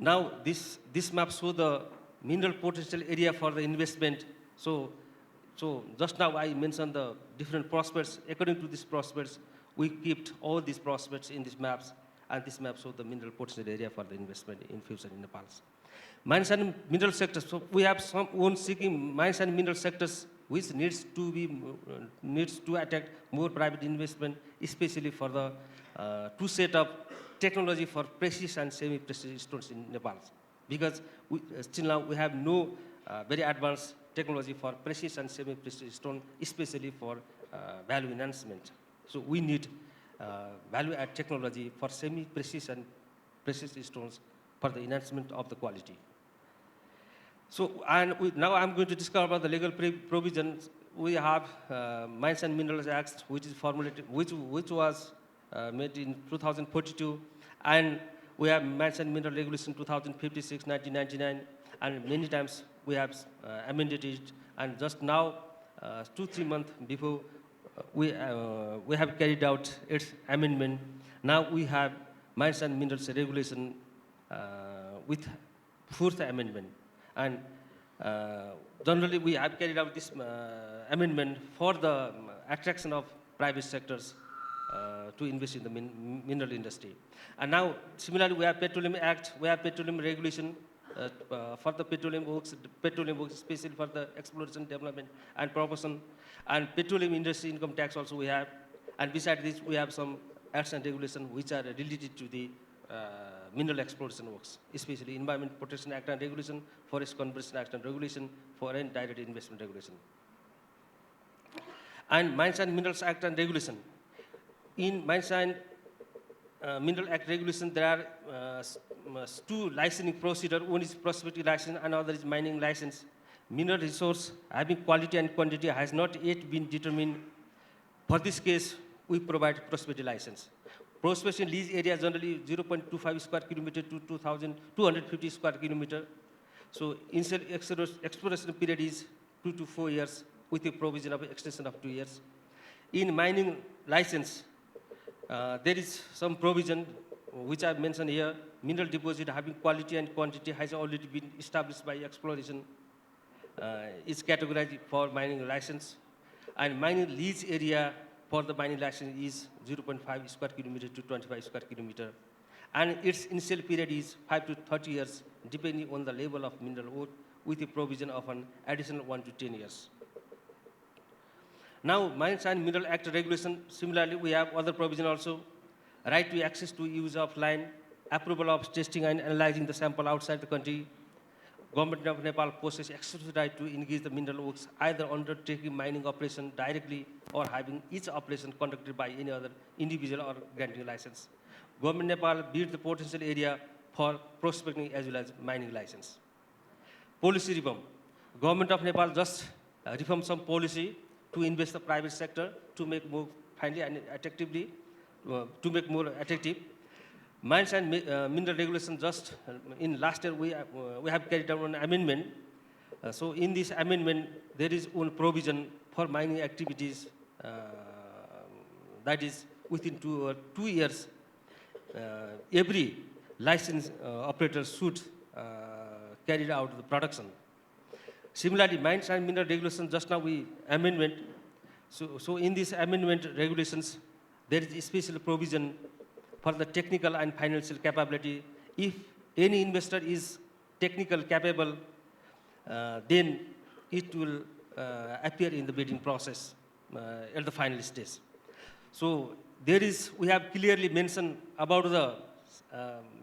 Now this map shows the mineral potential area for the investment. So just now I mentioned the different prospects. According to these prospects, we kept all these prospects in these maps, and this map shows the mineral potential area for the investment in future in Nepal. Mines and mineral sectors. So we have some own seeking mines and mineral sectors which needs to attract more private investment, especially for the to set up technology for precious and semi-precious stones in Nepal, because still now we have no very advanced technology for precious and semi-precious stone, especially for value enhancement. So we need value-add technology for semi-precious and precious stones for the enhancement of the quality. So, now I'm going to discuss about the legal provisions. We have Mines and Minerals Act, which is formulated, which was made in 2042, and we have Mines and Mineral Regulation 2056, 1999, and many times we have amended it. And just now, 2-3 months before, we have carried out its amendment. Now we have Mines and Minerals Regulation with 4th amendment. And generally, we have carried out this amendment for the attraction of private sectors to invest in the mineral industry. And now, similarly, we have Petroleum Act, we have Petroleum Regulation for the petroleum works, especially for the exploration, development, and promotion, and petroleum industry income tax also we have. And besides this, we have some acts and regulations which are related to the mineral exploration works, especially Environment Protection Act and Regulation, Forest Conservation Act and Regulation, Foreign Direct Investment Regulation. And Mines and Minerals Act and Regulation. In Mines and Mineral Act Regulation, there are 2 licensing procedures. One is prospective license and other is mining license. Mineral resource having quality and quantity has not yet been determined. For this case, we provide prospective license. Prospective lease area generally 0.25 square kilometer to 250 square kilometer. So initial exploration period is 2 to 4 years with the provision of extension of 2 years. In mining license, there is some provision which I have mentioned here. Mineral deposit having quality and quantity has already been established by exploration. Is categorized for mining license. And mining lease area for the mining license is 0.5 square kilometer to 25 square kilometer. And its initial period is 5 to 30 years, depending on the level of mineral ore, with the provision of an additional 1 to 10 years. Now, Mines and Mineral Act Regulation, similarly, we have other provision also. Right to access to use of land, approval of testing and analyzing the sample outside the country. Government of Nepal possesses exclusive right to engage the mineral works, either undertaking mining operation directly or having each operation conducted by any other individual or granting license. Government of Nepal built the potential area for prospecting as well as mining license. Policy reform. Government of Nepal just reformed some policy to invest the private sector to make more friendly and attractively, to make more attractive. Mines and Mineral Regulation just in last year we have carried out an amendment. So in this amendment, there is one provision for mining activities that is within 2 years, every licensed operator should carry out the production. Similarly, Mines and Mineral Regulation, just now we amendment. So in this amendment regulations, there is a special provision for the technical and financial capability. If any investor is technical capable, then it will appear in the bidding process at the final stage. So we have clearly mentioned about the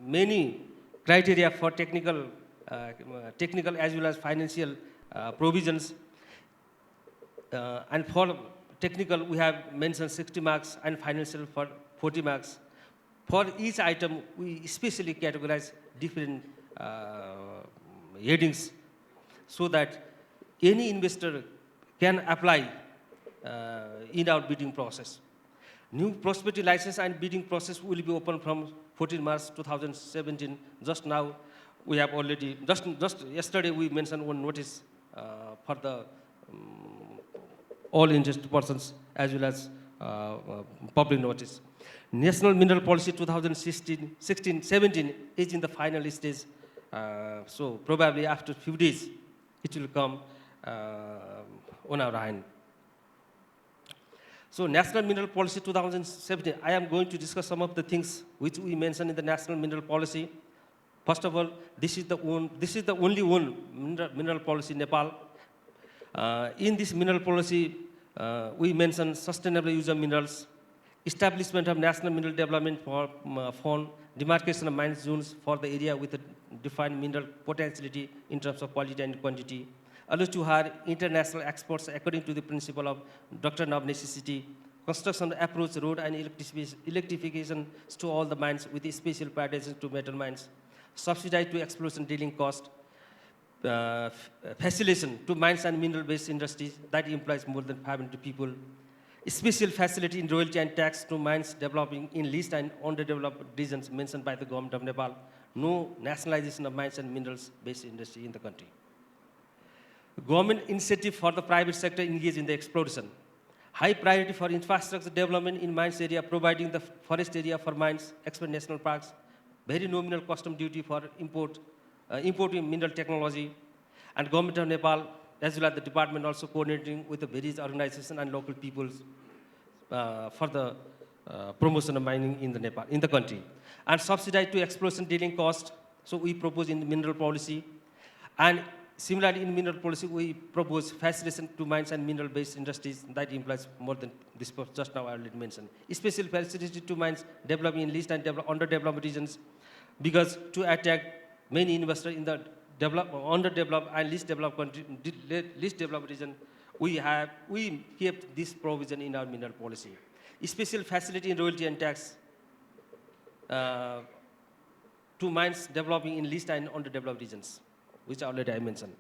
many criteria for technical as well as financial provisions. And for technical, we have mentioned 60 marks and financial for 40 marks. For each item, we especially categorize different headings so that any investor can apply in our bidding process. New prospective license and bidding process will be open from 14 March 2017. Just now, we have already, just yesterday we mentioned one notice for the all interested persons as well as public notice. National Mineral Policy 2016-17 is in the final stage So probably after a few days, it will come on our hand. So National Mineral Policy 2017, I am going to discuss some of the things which we mentioned in the National Mineral Policy. First of all, this is the only one mineral policy in Nepal. In this mineral policy, we mentioned sustainable use of minerals, establishment of National Mineral Development Fund, demarcation of mine zones for the area with a defined mineral potentiality in terms of quality and quantity, allows to hire international experts according to the principle of doctrine of necessity, construction approach road and electrification to all the mines with special priorities to metal mines, subsidize to exploration drilling cost, facilitation to mines and mineral-based industries that employs more than 500 people, special facility in royalty and tax to mines developing in least and underdeveloped regions mentioned by the government of Nepal, no nationalization of mines and minerals-based industry in the country. Government incentive for the private sector engaged in the exploration. High priority for infrastructure development in mines area, providing the forest area for mines, expert national parks, very nominal custom duty for importing mineral technology, and government of Nepal, as well as the department also coordinating with the various organizations and local peoples for the promotion of mining in the country. And subsidize to exploration drilling cost, so we propose in the mineral policy. And similarly, in mineral policy, we propose facilitation to mines and mineral-based industries that implies more than this just now I already mentioned. Special facility to mines developing in least and underdeveloped regions, because to attract many investors in the underdeveloped and least developed country, least developed region, we kept this provision in our mineral policy. Special facility in royalty and tax to mines developing in least and underdeveloped regions, which already I mentioned.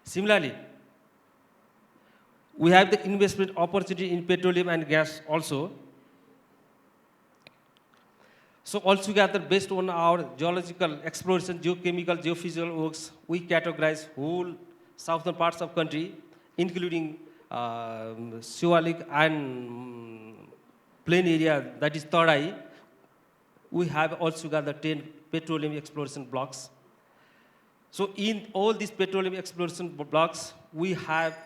Similarly, we have the investment opportunity in petroleum and gas also. So altogether, based on our geological exploration, geochemical, geophysical works, we categorize whole southern parts of country, including Siwalik and plain area, that is Tarai. We have altogether 10 petroleum exploration blocks. So in all these petroleum exploration blocks, we have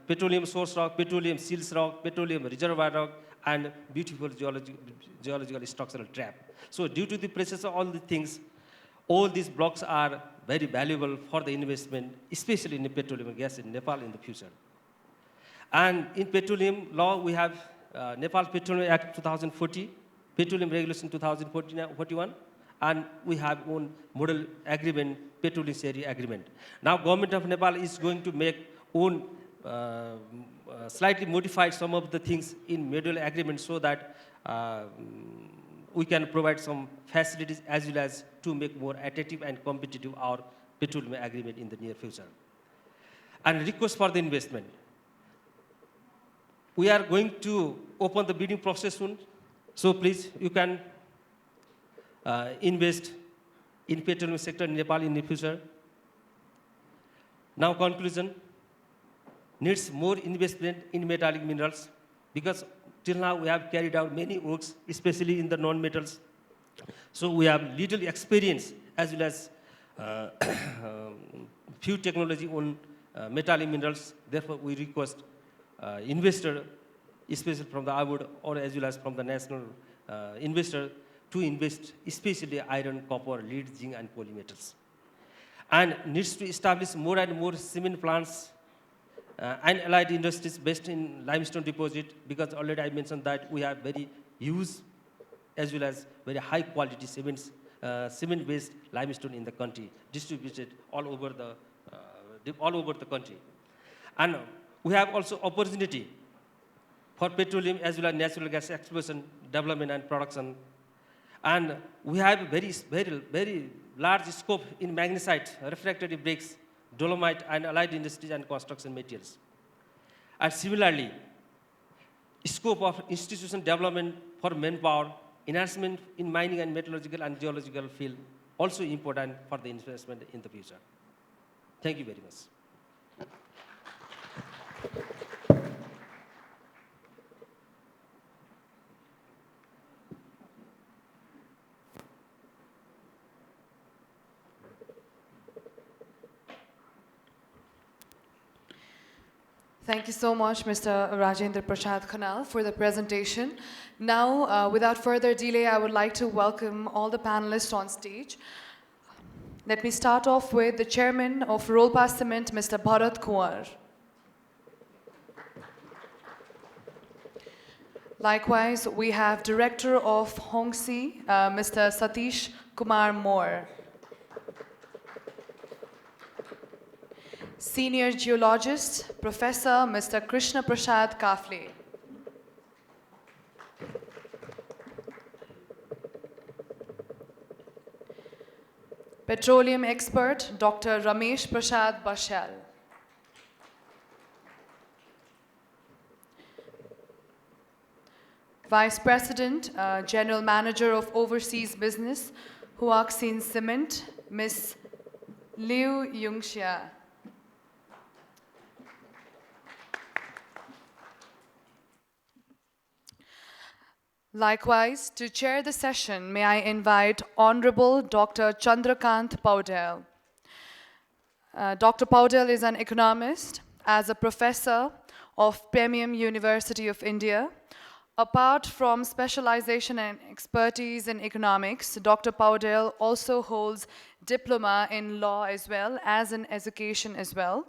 petroleum source rock, petroleum seals rock, petroleum reservoir rock, and beautiful geological structural trap. So due to the presence of all the things, all these blocks are very valuable for the investment, especially in the petroleum and gas in Nepal in the future. And in petroleum law, we have Nepal Petroleum Act 2040, Petroleum Regulation 2041, and we have one model agreement, Petroleum Sharing Agreement. Now, government of Nepal is going to make own slightly modify some of the things in model agreement so that we can provide some facilities as well as to make more attractive and competitive our petroleum agreement in the near future. And request for the investment. We are going to open the bidding process soon. So please, you can invest in petroleum sector in Nepal in the future. Now conclusion, needs more investment in metallic minerals, because till now we have carried out many works, especially in the non-metals. So we have little experience as well as few technology on metallic minerals. Therefore, we request investor, especially from the award or as well as from the national investor, to invest especially iron, copper, lead, zinc, and polymetals. And needs to establish more and more cement plants and allied industries based in limestone deposit, because already I mentioned that we have very huge as well as very high quality cements, cement-based limestone in the country, distributed all over the country. And we have also opportunity for petroleum as well as natural gas exploration, development and production. And we have very large scope in magnesite, refractory bricks, dolomite, and allied industries and construction materials. And similarly, scope of institution development for manpower, enhancement in mining and metallurgical and geological field, also important for the investment in the future. Thank you very much. Thank you so much, Mr. Rajendra Prasad Khanal, for the presentation. Now, without further delay, I would like to welcome all the panelists on stage. Let me start off with the chairman of Rolpa Cement, Mr. Bharat Kumar. Likewise, we have director of Hongshi, Mr. Satish Kumar Moore. Senior Geologist, Professor Mr. Krishna Prasad Kafle. Petroleum expert, Dr. Ramesh Prasad Bashyal. Vice President, General Manager of Overseas Business, Huaxin Cement, Ms. Liu Yunxia. Likewise, to chair the session, may I invite Honorable Dr. Chandra Poudel. Dr. Poudel is an economist, as a professor of Premium University of India. Apart from specialization and expertise in economics, Dr. Poudel also holds diploma in law as well as in education as well.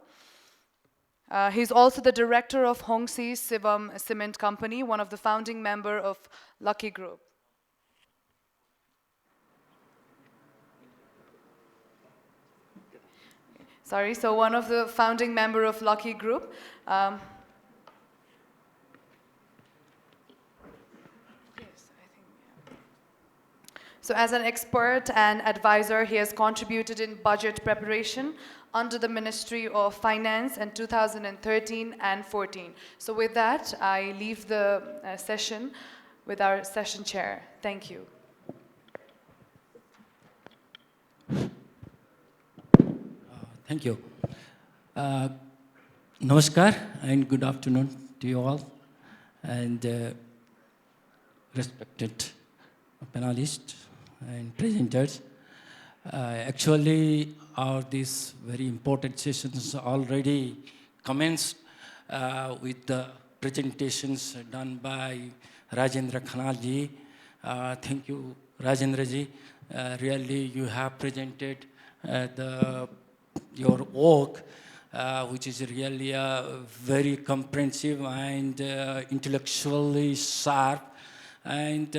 He's also the director of Hongshi Shivam Cement Company, one of the founding member of Lucky Group. Sorry, so one of the founding member of Lucky Group. So as an expert and advisor, he has contributed in budget preparation under the Ministry of Finance in 2013 and 14. So with that, I leave the session with our session chair. Thank you. Thank you. Namaskar and good afternoon to you all, and respected panelists and presenters. Actually, these very important sessions already commenced with the presentations done by Rajendra Khanal ji. Thank you, Rajendra ji. Really, you have presented your work, which is really very comprehensive and intellectually sharp. And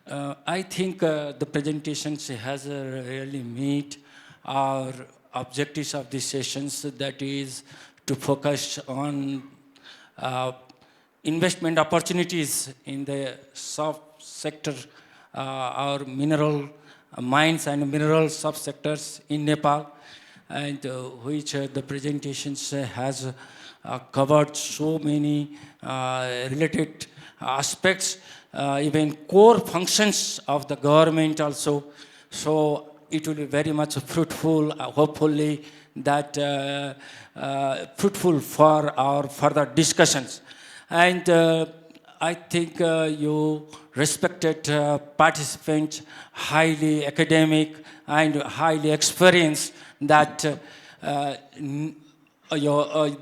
I think the presentations has really meet our objectives of these sessions, that is to focus on investment opportunities in the sub-sector or mineral mines and mineral sub-sectors in Nepal, and which the presentations has covered so many related aspects, even core functions of the government also. So it will be very much fruitful, hopefully that fruitful for our further discussions. And I think you respected participants, highly academic and highly experienced, that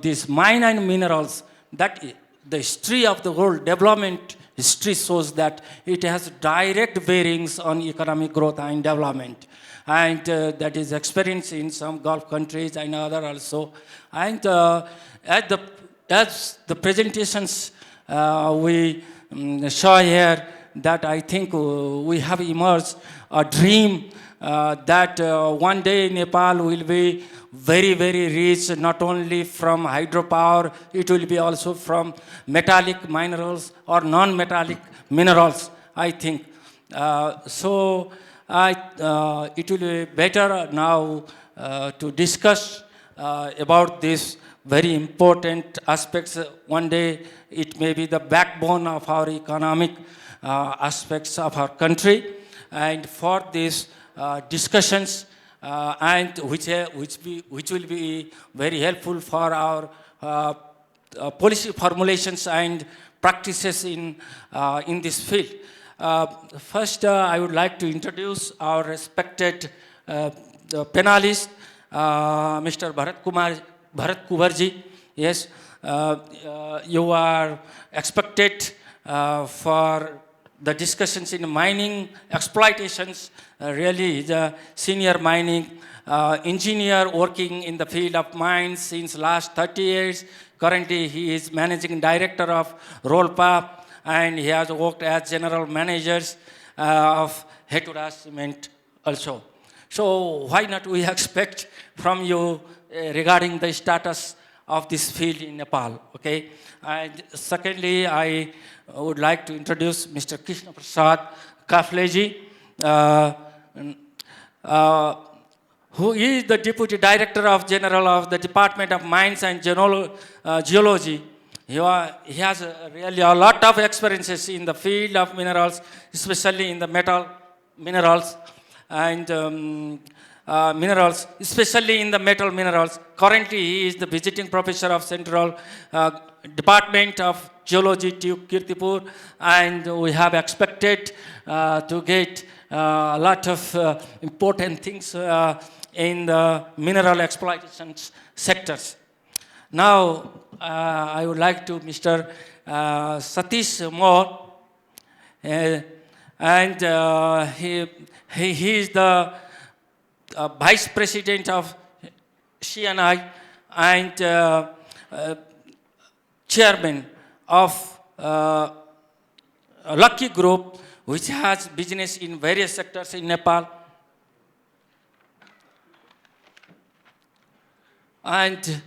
this mine and minerals, that the history of the world development history shows that it has direct bearings on economic growth and development. And that is experienced in some Gulf countries and other also. And as the presentations we saw here, that I think we have emerged a dream that one day Nepal will be very, very rich, not only from hydropower, it will be also from metallic minerals or non-metallic minerals, I think. So it will be better now to discuss about this very important aspects. One day it may be the backbone of our economic aspects of our country. And for these discussions, and which will be very helpful for our policy formulations and practices in this field. First, I would like to introduce our respected panelist, Mr. Bharat Kumar ji. Yes, you are expected for the discussions in mining exploitations. Really, the senior mining engineer working in the field of mines since last 30 years. Currently, he is managing director of Rolpa, and he has worked as general managers of Hetura Cement also. So why not we expect from you regarding the status of this field in Nepal, okay? And secondly, I would like to introduce Mr. Krishna Prasad Kafle who is the Deputy Director of General of the Department of Mines and Geology. He has really a lot of experiences in the field of minerals, especially in the metal minerals and minerals, especially in the metal minerals. Currently, he is the visiting professor of Central Department of Geology to Kirtipur, and we have expected to get a lot of important things in the mineral exploitation sectors. Now, I would like to Mr. Satish more, and he is the Vice President of CNI and Chairman of Lucky Group, which has business in various sectors in Nepal. And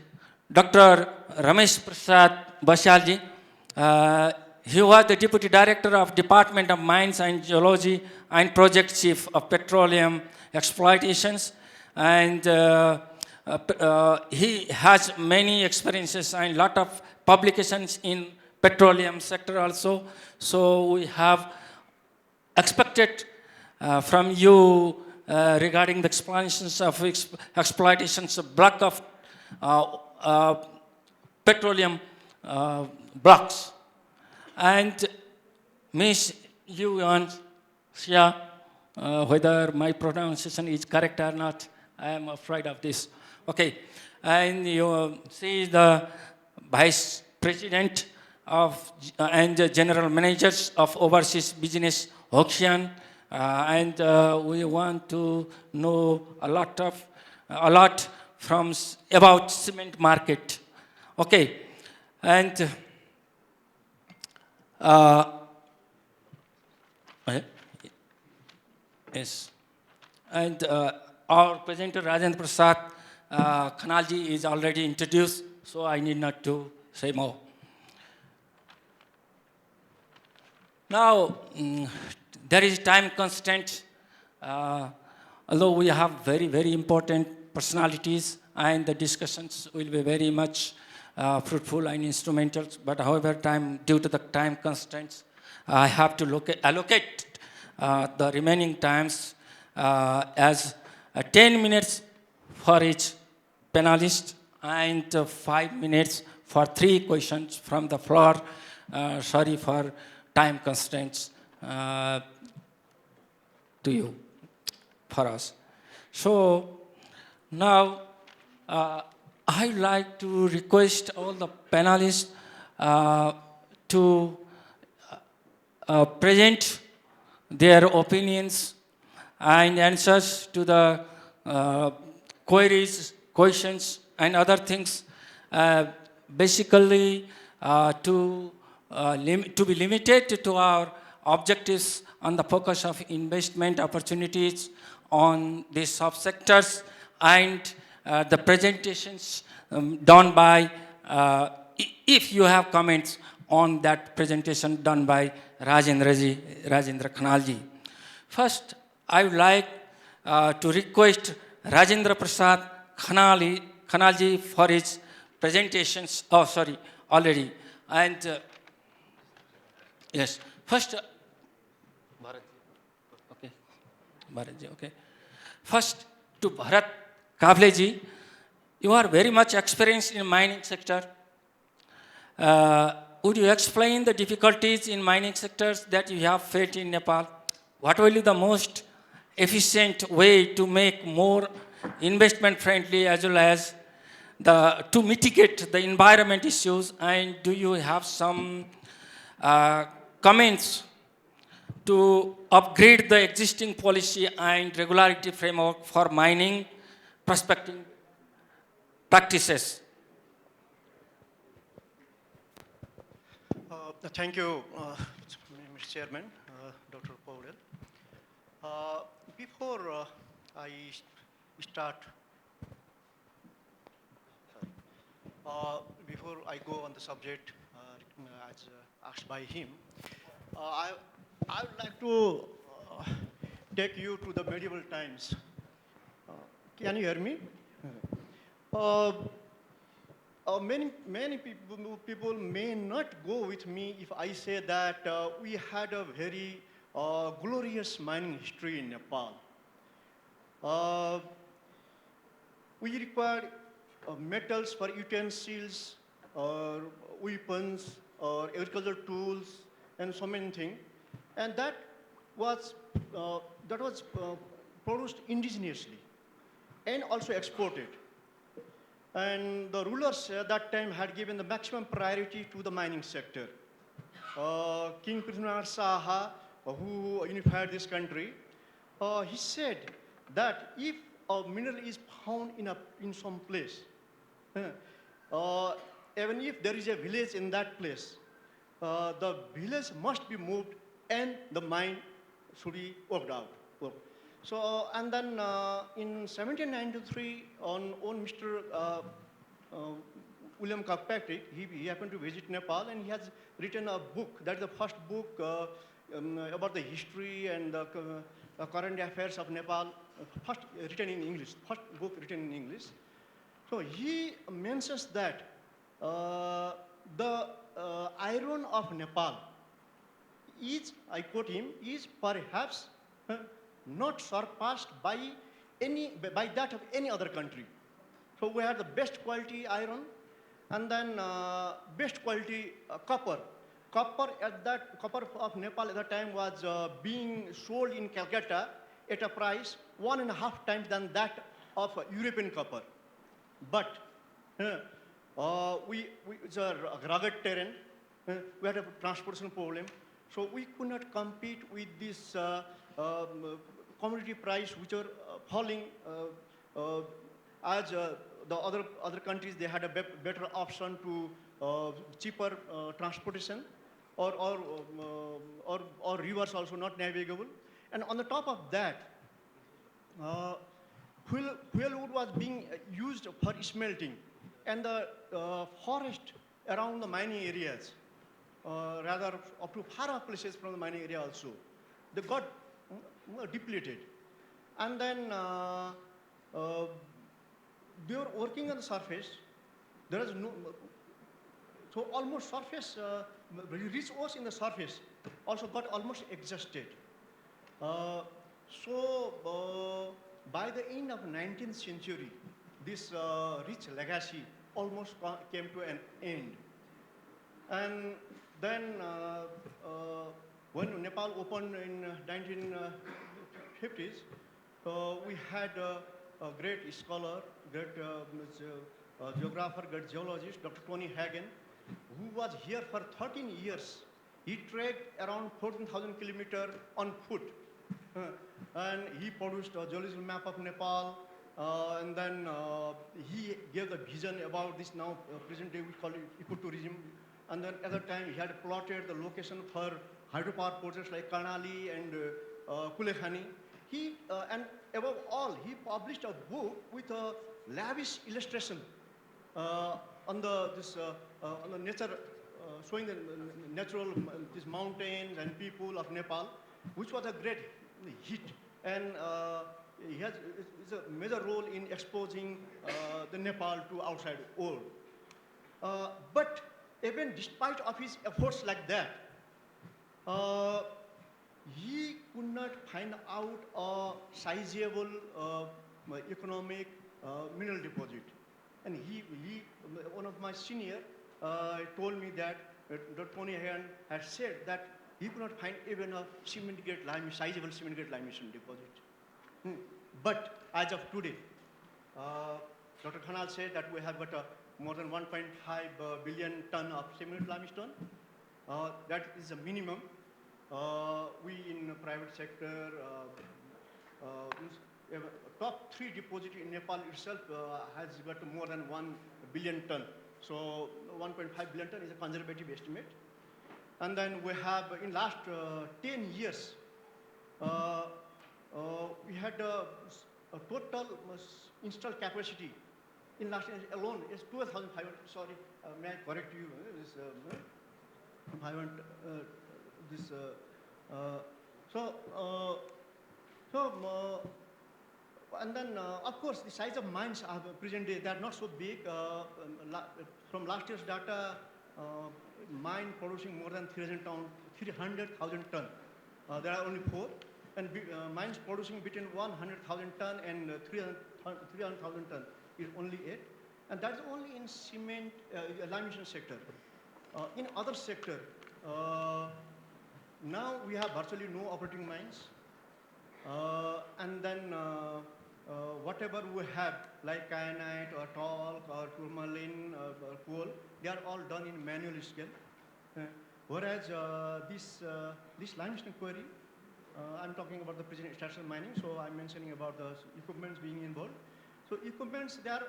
Dr. Ramesh Prasad Bashyal, he was the Deputy Director of Department of Mines and Geology and Project Chief of Petroleum Exploitations. And he has many experiences and lot of publications in petroleum sector also. So we have expected from you regarding the explanations of exploitations of block of petroleum blocks. And Miss Yunxia, whether my pronunciation is correct or not, I am afraid of this. Okay, and you see the Vice President of and General Managers of Overseas Business Huaxin, and we want to know a lot from about cement market. Okay, and yes, and our presenter Rajendra Prasad Khanal is already introduced, so I need not to say more. Now, there is time constraint. Although we have very, very important personalities, and the discussions will be very much fruitful and instrumental, but however, due to the time constraints, I have to allocate the remaining times as 10 minutes for each panelist and 5 minutes for 3 questions from the floor. Sorry for time constraints to you, for us. So now I'd like to request all the panelists to present their opinions and answers to the queries, questions, and other things. Basically, to be limited to our objectives on the focus of investment opportunities on these subsectors, and the presentations done by, if you have comments on that presentation done by Rajendra Khanal. First, I would like to request Rajendra Prasad Khanal for his presentations. Oh, sorry, already. And yes, first, Bharat, okay. First, to Bharat Kafle, you are very much experienced in mining sector. Would you explain the difficulties in mining sectors that you have faced in Nepal? What will be the most efficient way to make more investment friendly as well as to mitigate the environment issues, and do you have some comments to upgrade the existing policy and regularity framework for mining prospecting practices? Thank you, Mr. Chairman, Dr. Poudel. Before I start, before I go on the subject as asked by him, I would like to take you to the medieval times. Can you hear me? Many people may not go with me if I say that we had a very glorious mining history in Nepal. We required metals for utensils, or weapons, or agricultural tools, and so many things. And that was produced indigenously and also exported. And the rulers at that time had given the maximum priority to the mining sector. King Krishna Saha, who unified this country, he said that if a mineral is found in some place, even if there is a village in that place, the village must be moved and the mine should be worked out. So, and then in 1793, on Mr. William Kirkpatrick, he happened to visit Nepal, and he has written a book. That is the first book about the history and the current affairs of Nepal, first written in English, first book written in English. So he mentions that the iron of Nepal is, I quote him, is perhaps not surpassed by that of any other country. So we had the best quality iron, and then best quality copper. Copper of Nepal at that time was being sold in Calcutta at a price 1.5 times than that of European copper. But it's a rugged terrain. We had a transportation problem, so we could not compete with this commodity price which are falling as the other countries. They had a better option to cheaper transportation, or rivers also not navigable. And on the top of that, fuel wood was being used for smelting, and the forest around the mining areas, rather up to far off places from the mining area also, they got depleted. And then they were working on the surface. There is no, so almost surface, rich ores in the surface also got almost exhausted. So by the end of 19th century, this rich legacy almost came to an end. And then when Nepal opened in 1950s, we had a great scholar, great geographer, great geologist, Dr. Tony Hagen, who was here for 13 years. He trekked around 14,000 kilometers on foot. And he produced a geological map of Nepal, and then he gave the vision about this now present day we call it ecotourism. And then at that time he had plotted the location for hydropower projects like Khanal and Kulekhani. And above all, he published a book with a lavish illustration on the nature, showing the natural these mountains and people of Nepal, which was a great hit. And he has a major role in exposing the Nepal to outside world. But even despite of his efforts like that, he could not find out a sizable economic mineral deposit. And one of my senior told me that Dr. Tony Hagen had said that he could not find even a sizable cement grade limestone deposit. But as of today, Dr. Khanal said that we have got more than 1.5 billion ton of semi-nude limestone. That is a minimum. We in the private sector, top 3 deposit in Nepal itself has got more than 1 billion ton. So 1.5 billion ton is a conservative estimate. And then we have, in last 10 years, we had a total installed capacity in last year alone is 12,500. Sorry, may I correct you? I want this. And then, of course, the size of mines are present day, they are not so big. From last year's data, mine producing more than 300,000 ton. There are only 4. And mines producing between 100,000 ton and 300,000 ton is only 8. And that's only in cement, limestone sector. In other sector, now we have virtually no operating mines. And then whatever we have, like kyanite or talc or tourmaline or coal, they are all done in manual scale. Whereas this limestone quarry, I'm talking about the present stational mining, so I'm mentioning about the equipments being involved. So equipments, they are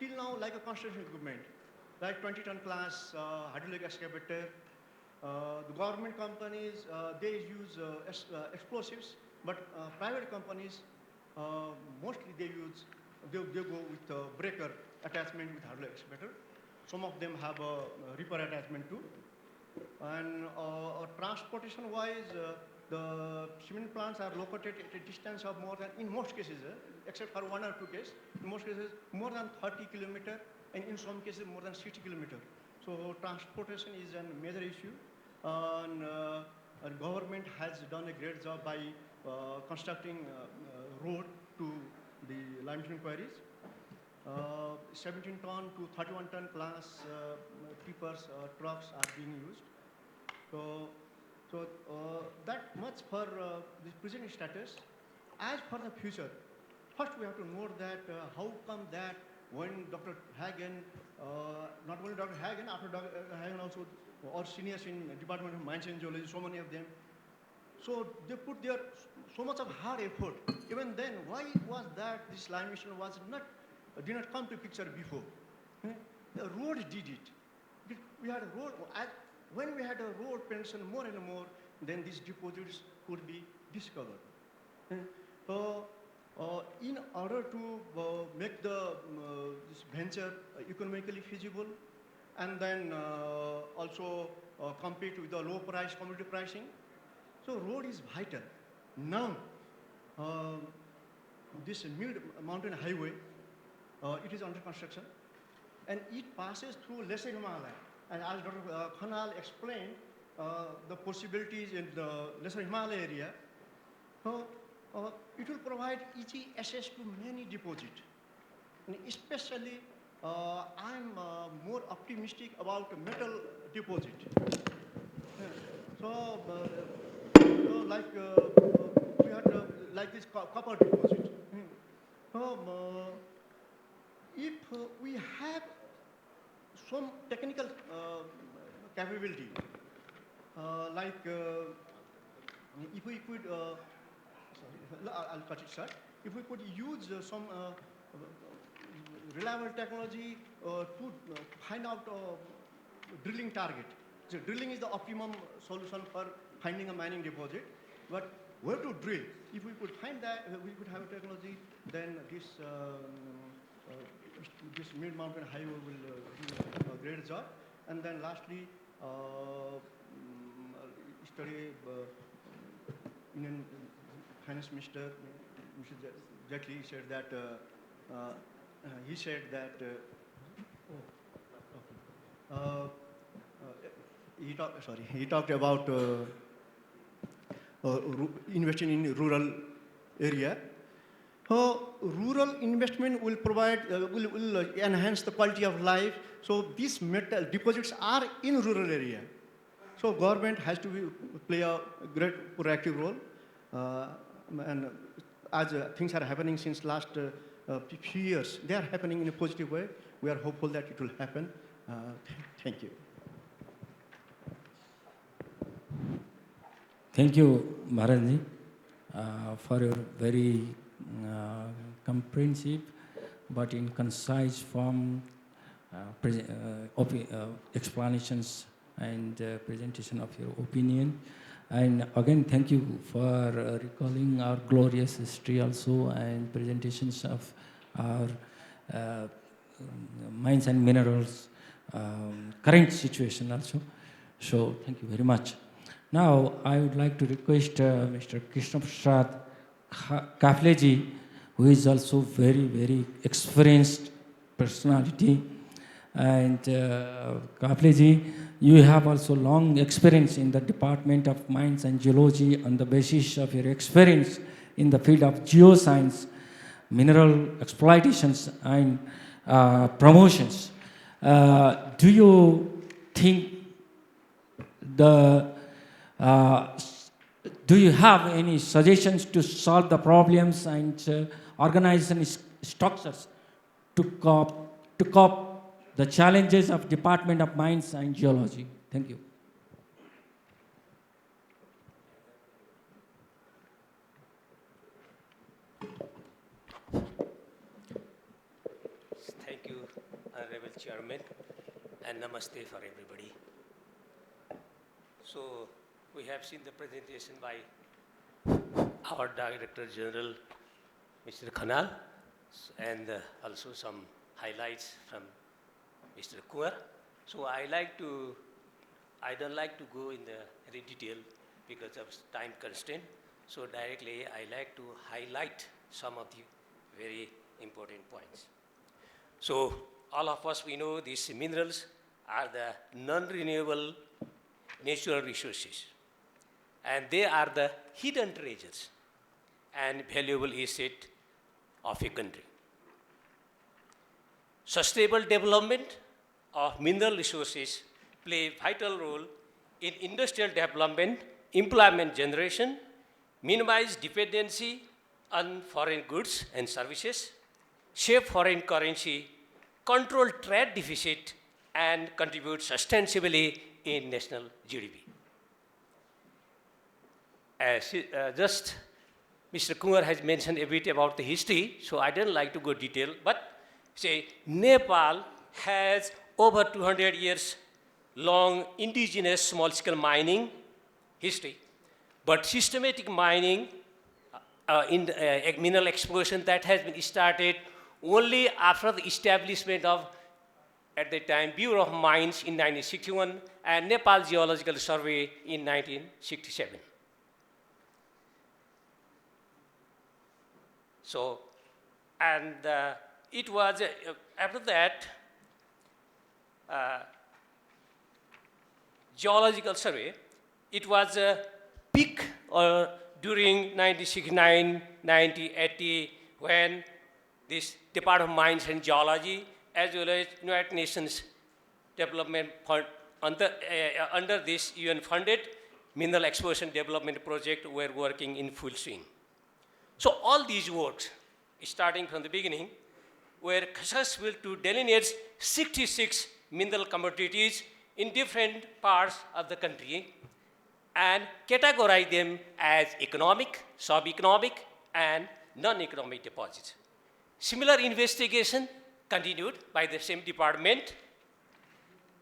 till now like a construction equipment, like 20-ton class hydraulic excavator. The government companies, they use explosives, but private companies, mostly they go with breaker attachment with hydraulic excavator. Some of them have a ripper attachment too. And transportation-wise, the cement plants are located at a distance of more than, in most cases, except for 1 or 2 cases, in most cases more than 30 kilometers, and in some cases more than 60 kilometers. So transportation is a major issue. And government has done a great job by constructing road to the limestone quarries. 17-ton to 31-ton class tippers, trucks are being used. So that much for the present status. As for the future, first we have to note that how come that when Dr. Hagen, not only Dr. Hagen, after Dr. Hagen also, or seniors in Department of Mines and Geology, so many of them. So they put their so much of hard effort. Even then, why was that this limestone was did not come to picture before? The road did it. We had a road. When we had a road penetration more and more, then these deposits could be discovered. In order to make this venture economically feasible, and then also compete with the low price commodity pricing, so road is vital. Now, this mid-mountain highway, it is under construction, and it passes through Lesser Himalaya. And as Dr. Khanal explained, the possibilities in the Lesser Himalaya area, it will provide easy access to many deposits. And especially, I'm more optimistic about metal deposit. So like we had like this copper deposit. If we have some technical capability, like if we could, sorry, I'll cut it short. If we could use some reliable technology to find out drilling target. So drilling is the optimum solution for finding a mining deposit. But where to drill? If we could find that, we could have a technology, then this mid-mountain highway will do a great job. And then lastly, study Indian Finance Minister, Mr. Jackie said that he talked about investing in rural area. Rural investment will provide, will enhance the quality of life. So these metal deposits are in rural area. So government has to play a great proactive role. And as things are happening since last few years. They are happening in a positive way. We are hopeful that it will happen. Thank you. Thank you, Bharatji, for your very comprehensive but in concise form explanations and presentation of your opinion. And again, thank you for recalling our glorious history also and presentations of our mines and minerals current situation also. So thank you very much. Now I would like to request Mr. Krishna Prasad Kafle ji, who is also very experienced personality. And Kafle ji, you have also long experience in the Department of Mines and Geology on the basis of your experience in the field of geoscience, mineral exploitations and promotions. Do you think do you have any suggestions to solve the problems and organization structures to cope the challenges of Department of Mines and Geology? Thank you. Thank you, Honorable Chairman, and namaste for everybody. So, we have seen the presentation by our Director General, Mr. Khanal, and also some highlights from Mr. Kumar. So I don't like to go in the very detail because of time constraint. So directly, I like to highlight some of the very important points. So all of us, we know these minerals are the non-renewable natural resources. And they are the hidden treasures and valuable asset of a country. Sustainable development of mineral resources play a vital role in industrial development, employment generation, minimize dependency on foreign goods and services, shape foreign currency, control trade deficit, and contribute substantially in national GDP. Just Mr. Kumar has mentioned a bit about the history, so I don't like to go detail, but say Nepal has over 200 years long indigenous small-scale mining history, but systematic mining in mineral exploration that has been started only after the establishment of, at the time, Bureau of Mines in 1961 and Nepal Geological Survey in 1967. So, and it was, after that, Geological Survey, it was a peak during 1969, 1980, when this Department of Mines and Geology, as well as United Nations Development Fund, under this UN-funded mineral exploration development project, were working in full swing. So all these works, starting from the beginning, were successful to delineate 66 mineral commodities in different parts of the country and categorize them as economic, sub-economic, and non-economic deposits. Similar investigation continued by the same department,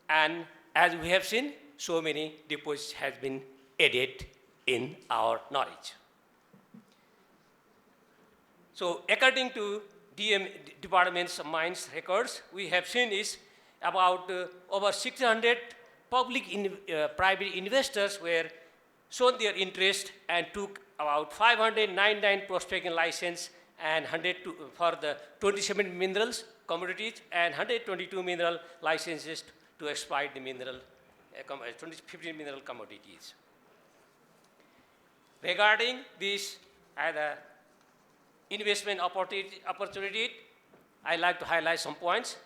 and as we have seen, so many deposits has been added in our knowledge. So according to Department's mines records, we have seen is about over 600 public private investors were shown their interest and took about 599 prospecting license and 102 for the 27 minerals commodities and 122 mineral licenses to exploit the mineral, 15 mineral commodities. Regarding this investment opportunity, I like to highlight some points.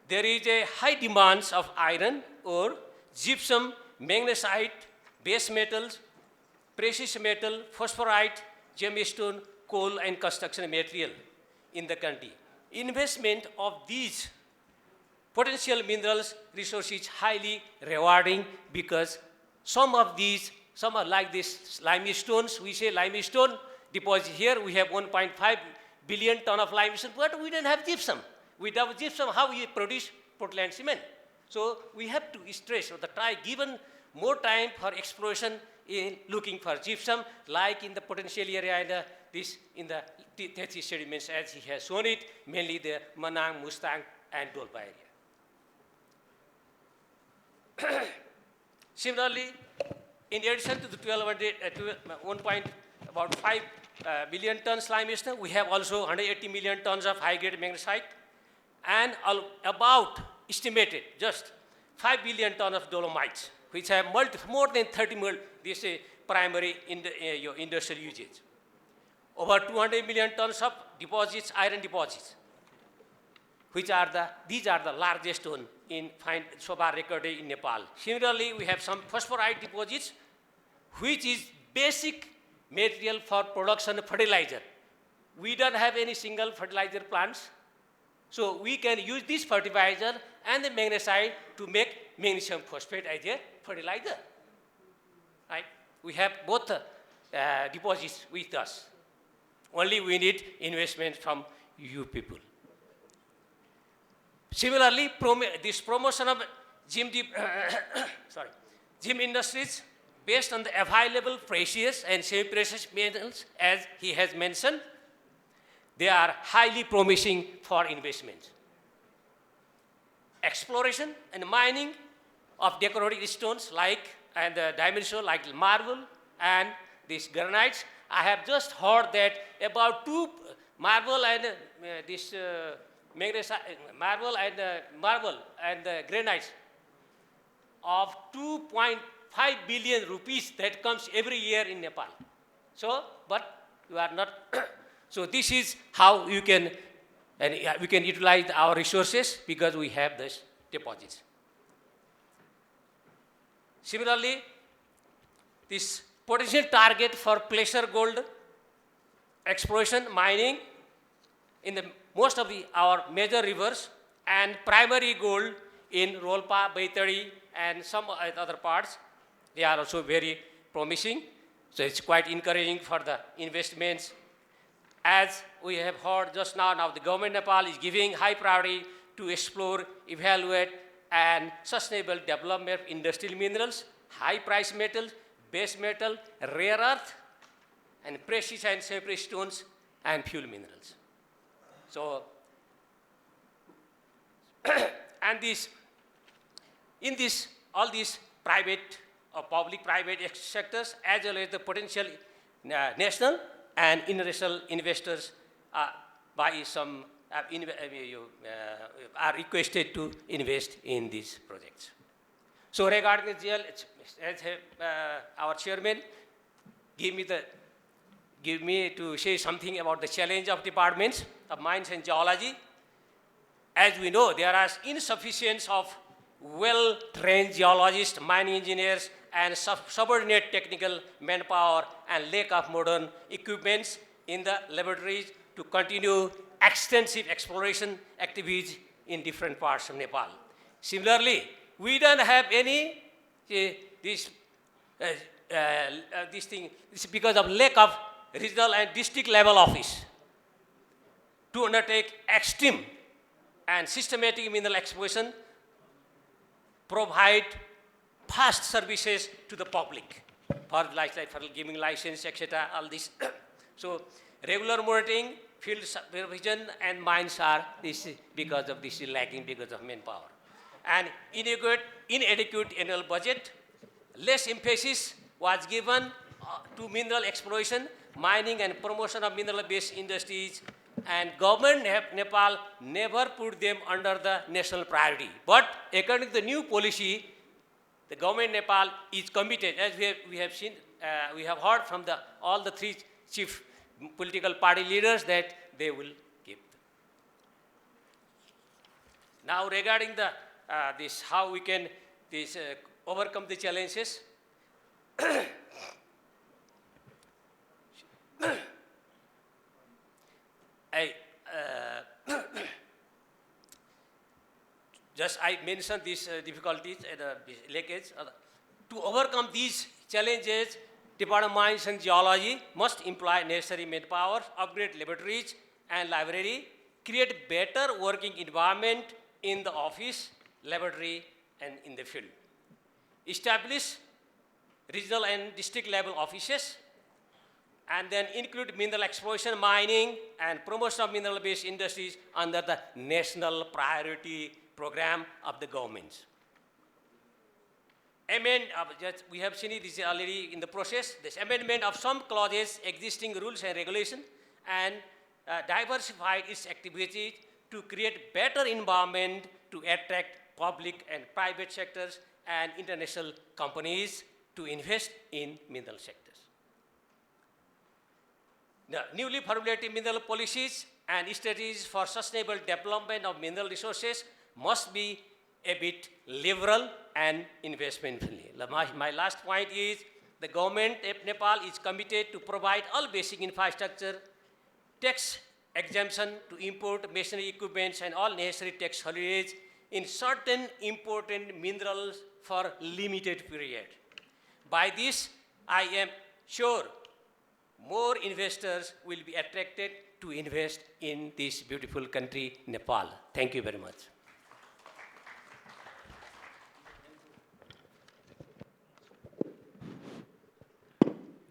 There is a high demand of iron ore, gypsum, magnesite, base metals, precious metal, phosphorite, gemstone, coal, and construction material in the country. investment of these potential minerals resources highly rewarding, because some are like this limestones. We say limestone deposit here. We have 1.5 billion ton of limestone, but we don't have gypsum. Without gypsum, how we produce Portland cement? So we have to stress or given more time for exploration in looking for gypsum, like in the potential area in the thesis sediments, as he has shown it, mainly the Manang, Mustang, and Rolpa area. Similarly, in addition to the 1.5 billion tons limestone, we have also 180 million tons of high-grade magnesite, and about estimated just 5 billion tons of dolomites, which have more than 30 this primary industrial usage. Over 200 million tons of deposits, iron deposits, these are the largest one so far recorded in Nepal. Similarly, we have some phosphorite deposits, which is basic material for production of fertilizer. We don't have any single fertilizer plants, so we can use this fertilizer and the magnesite to make magnesium phosphate as a fertilizer. Right? We have both deposits with us. Only we need investment from you people. Similarly, this promotion of gem industries based on the available precious and semi-precious metals, as he has mentioned, they are highly promising for investment. Exploration and mining of decorative stones and diamond stone like marble and these granites. I have just heard that about marble and granites of 2.5 billion rupees that comes every year in Nepal. So, but you are not. So this is how we can utilize our resources, because we have these deposits. Similarly, this potential target for placer gold exploration, mining in most of our major rivers, and primary gold in Rolpa, Baitari, and some other parts, they are also very promising. So it's quite encouraging for the investments. As we have heard just now the government of Nepal is giving high priority to explore, evaluate, and sustainable development of industrial minerals, high price metals, base metal, rare earth, and precious and semi-precious stones, and fuel minerals. So, and all these private or public-private sectors, as well as the potential national and international investors are requested to invest in these projects. So regarding the GL, as our chairman give me to say something about the challenge of departments of mines and geology. As we know, there are insufficiency of well-trained geologists, mining engineers, and subordinate technical manpower, and lack of modern equipments in the laboratories to continue extensive exploration activities in different parts of Nepal. Similarly, we don't have any this is because of lack of regional and district level office to undertake extreme and systematic mineral exploration, provide fast services to the public for giving license, etc. All this. So regular monitoring, field supervision, and mines are because of this lacking because of manpower. And inadequate annual budget. Less emphasis was given to mineral exploration, mining, and promotion of mineral-based industries, and government Nepal never put them under the national priority. But according to the new policy, the government Nepal is committed, as we have seen, we have heard from all the three chief political party leaders that they will give. Now regarding how we can overcome the challenges. thus I mentioned these difficulties and leakage. To overcome these challenges, Department of Mines and Geology must employ necessary manpower, upgrade laboratories and library, create better working environment in the office, laboratory, and in the field. Establish regional and district level offices, and then include mineral exploration, mining, and promotion of mineral-based industries under the national priority program of the government. We have seen it, this is already in the process, this amendment of some clauses, existing rules and regulations, and diversified its activities to create better environment to attract public and private sectors and international companies to invest in mineral sectors. The newly formulated mineral policies and strategies for sustainable development of mineral resources must be a bit liberal and investment friendly. My last point is the government of Nepal is committed to provide all basic infrastructure, tax exemption to import machinery equipments and all necessary tax holidays in certain important minerals for limited period. By this, I am sure more investors will be attracted to invest in this beautiful country, Nepal. Thank you very much.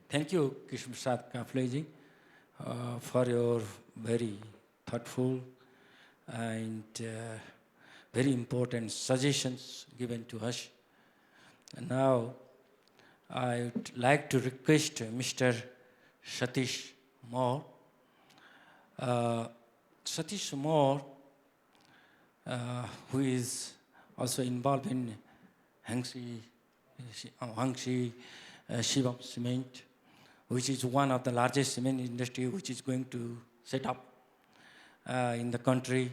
Thank you, Krishna Kafle ji, for your very thoughtful and very important suggestions given to us. And now, I would like to request Mr. Satish Moore. Satish Moore, who is also involved in Hongshi Shivam cement, which is one of the largest cement industry which is going to set up in the country.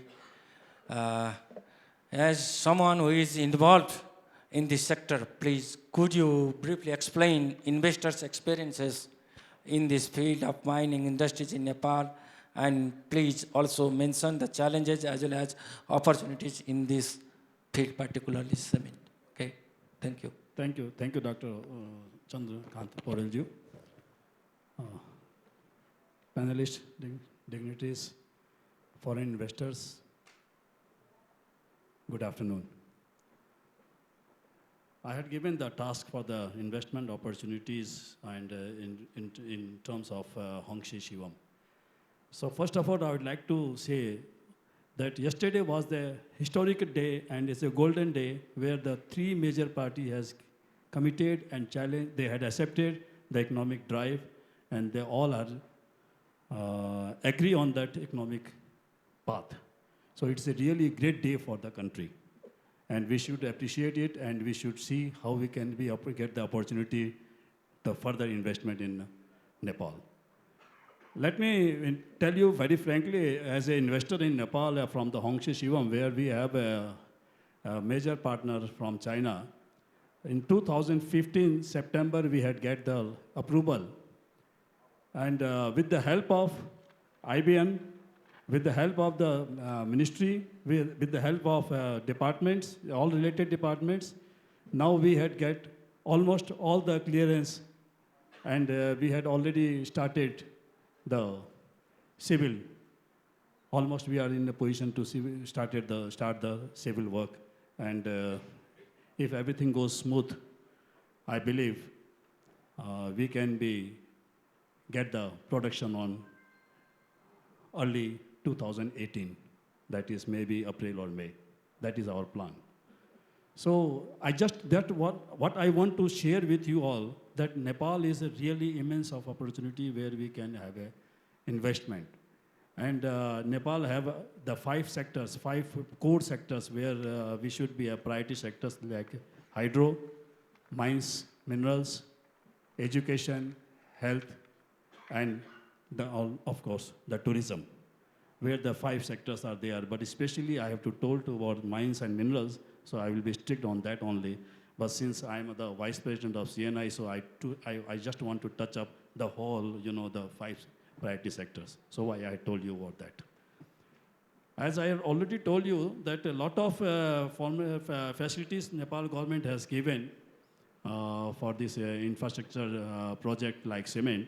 As someone who is involved in this sector, please could you briefly explain investors' experiences in this field of mining industries in Nepal, and please also mention the challenges as well as opportunities in this field, particularly cement. Okay, thank you. Thank you, Dr. Chandra Poudel ji. Panelists, dignitaries, foreign investors, good afternoon. I had given the task for the investment opportunities and in terms of Hongshi Shivam. So first of all, I would like to say that yesterday was the historic day and it's a golden day where the three major parties has committed and challenged, they had accepted the economic drive and they all are agree on that economic path. So it's a really great day for the country. And we should appreciate it and we should see how we can get the opportunity to further investment in Nepal. Let me tell you very frankly, as an investor in Nepal from the Hongshi Shivam, where we have a major partner from China, in 2015, September, we had get the approval. And with the help of IBM, with the help of the ministry, with the help of departments, all related departments, now we had get almost all the clearance and we had already started the civil. Almost we are in a position to start the civil work. And if everything goes smooth, I believe we can get the production on early 2018, that is maybe April or May. That is our plan. So what I want to share with you all, that Nepal is a really immense of opportunity where we can have a investment. And Nepal have the five core sectors where we should be a priority sectors like hydro, mines, minerals, education, health, and of course, the tourism, where the five sectors are there. But especially I have to told about mines and minerals, so I will be strict on that only. But since I'm the vice president of CNI, so I just want to touch up the whole, the five priority sectors. So why I told you about that. As I have already told you that a lot of facilities Nepal government has given for this infrastructure project like cement,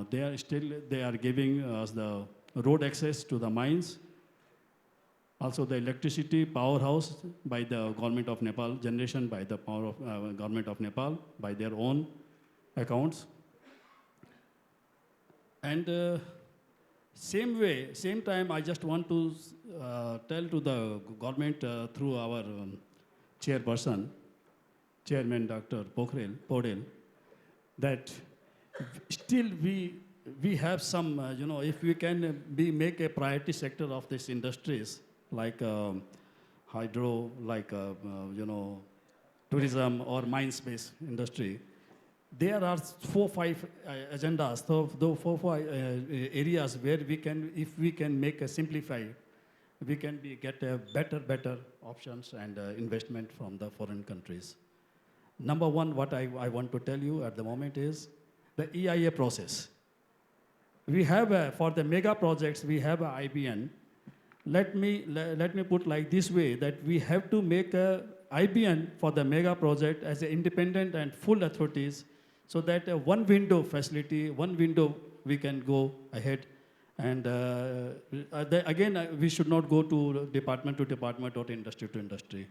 they are giving us the road access to the mines, also the electricity powerhouse by the government of Nepal, generation by the power of government of Nepal by their own accounts. And same time, I just want to tell to the government through our chairperson, Chairman Dr. Poudel, that still we have some, if we can make a priority sector of these industries, like hydro, like, tourism or mine-based industry. There are 4-5 agendas, so 4-5 areas where we can, if we can make a simplify, we can get a better options and investment from the foreign countries. Number one, what I want to tell you at the moment is the EIA process. We have, for the mega projects, we have a IBN. Let me put like this way, that we have to make a IBN for the mega project as an independent and full authorities, so that one window facility, one window we can go ahead. And again, we should not go to department or industry to industry.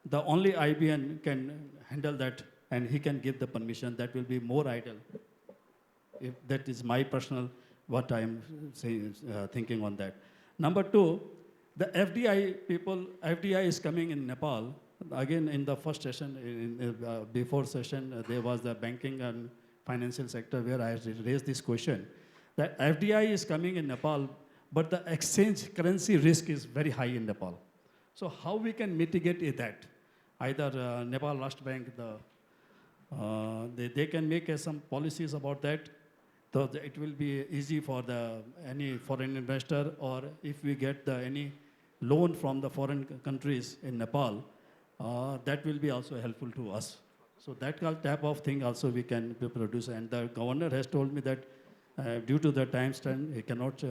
The only IBN can handle that, and he can give the permission. That will be more ideal. If that is my personal, what I am saying, thinking on that. Number two, the FDI is coming in Nepal. Again, in the first session, before session, there was the banking and financial sector where I raised this question. The FDI is coming in Nepal, but the exchange currency risk is very high in Nepal. So how we can mitigate that? Either Nepal Trust Bank, they can make some policies about that. So it will be easy for any foreign investor, or if we get any loan from the foreign countries in Nepal, that will be also helpful to us. So that type of thing also we can produce. And the governor has told me that due to the time span, he cannot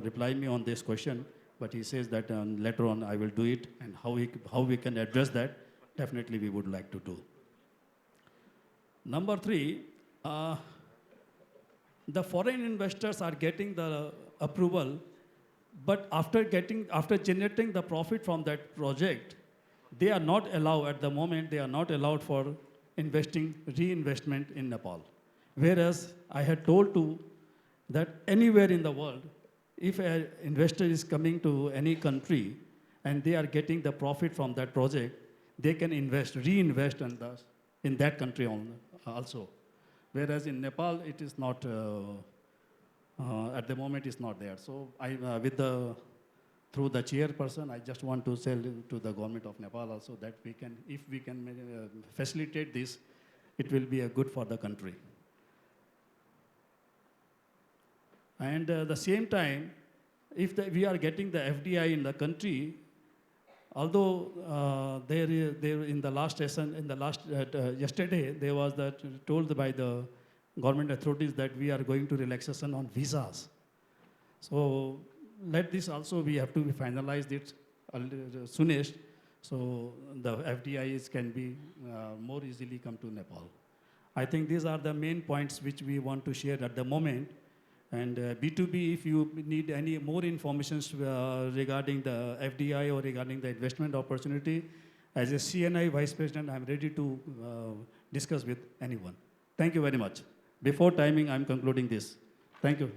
reply me on this question, but he says that later on I will do it, and how we can address that, definitely we would like to do. Number three, the foreign investors are getting the approval, but after generating the profit from that project, they are not allowed at the moment, they are not allowed for reinvestment in Nepal. Whereas I had told that anywhere in the world, if an investor is coming to any country and they are getting the profit from that project, they can reinvest in that country also. Whereas in Nepal, it is not, at the moment, it's not there. So through the chairperson, I just want to tell to the government of Nepal also that if we can facilitate this, it will be good for the country. And at the same time, if we are getting the FDI in the country, although there in the last session, yesterday, there was told by the government authorities that we are going to relaxation on visas. So let this also, we have to finalize it soonest, so the FDIs can be more easily come to Nepal. I think these are the main points which we want to share at the moment. And B2B, if you need any more information regarding the FDI or regarding the investment opportunity, as a CNI Vice President, I'm ready to discuss with anyone. Thank you very much. Before timing, I'm concluding this. Thank you.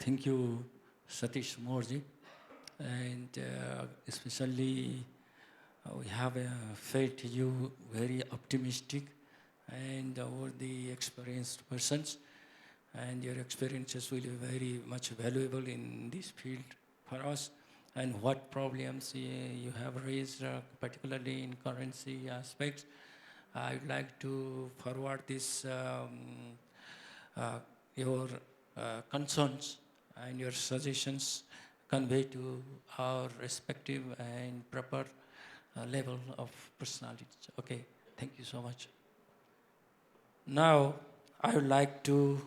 Thank you, Satish Morji. And especially, we have felt you very optimistic and over the experienced persons, and your experiences will be very much valuable in this field for us. And what problems you have raised, particularly in currency aspects, I would like to forward this your concerns and your suggestions convey to our respective and proper level of personality. Okay, thank you so much. Now, I would like to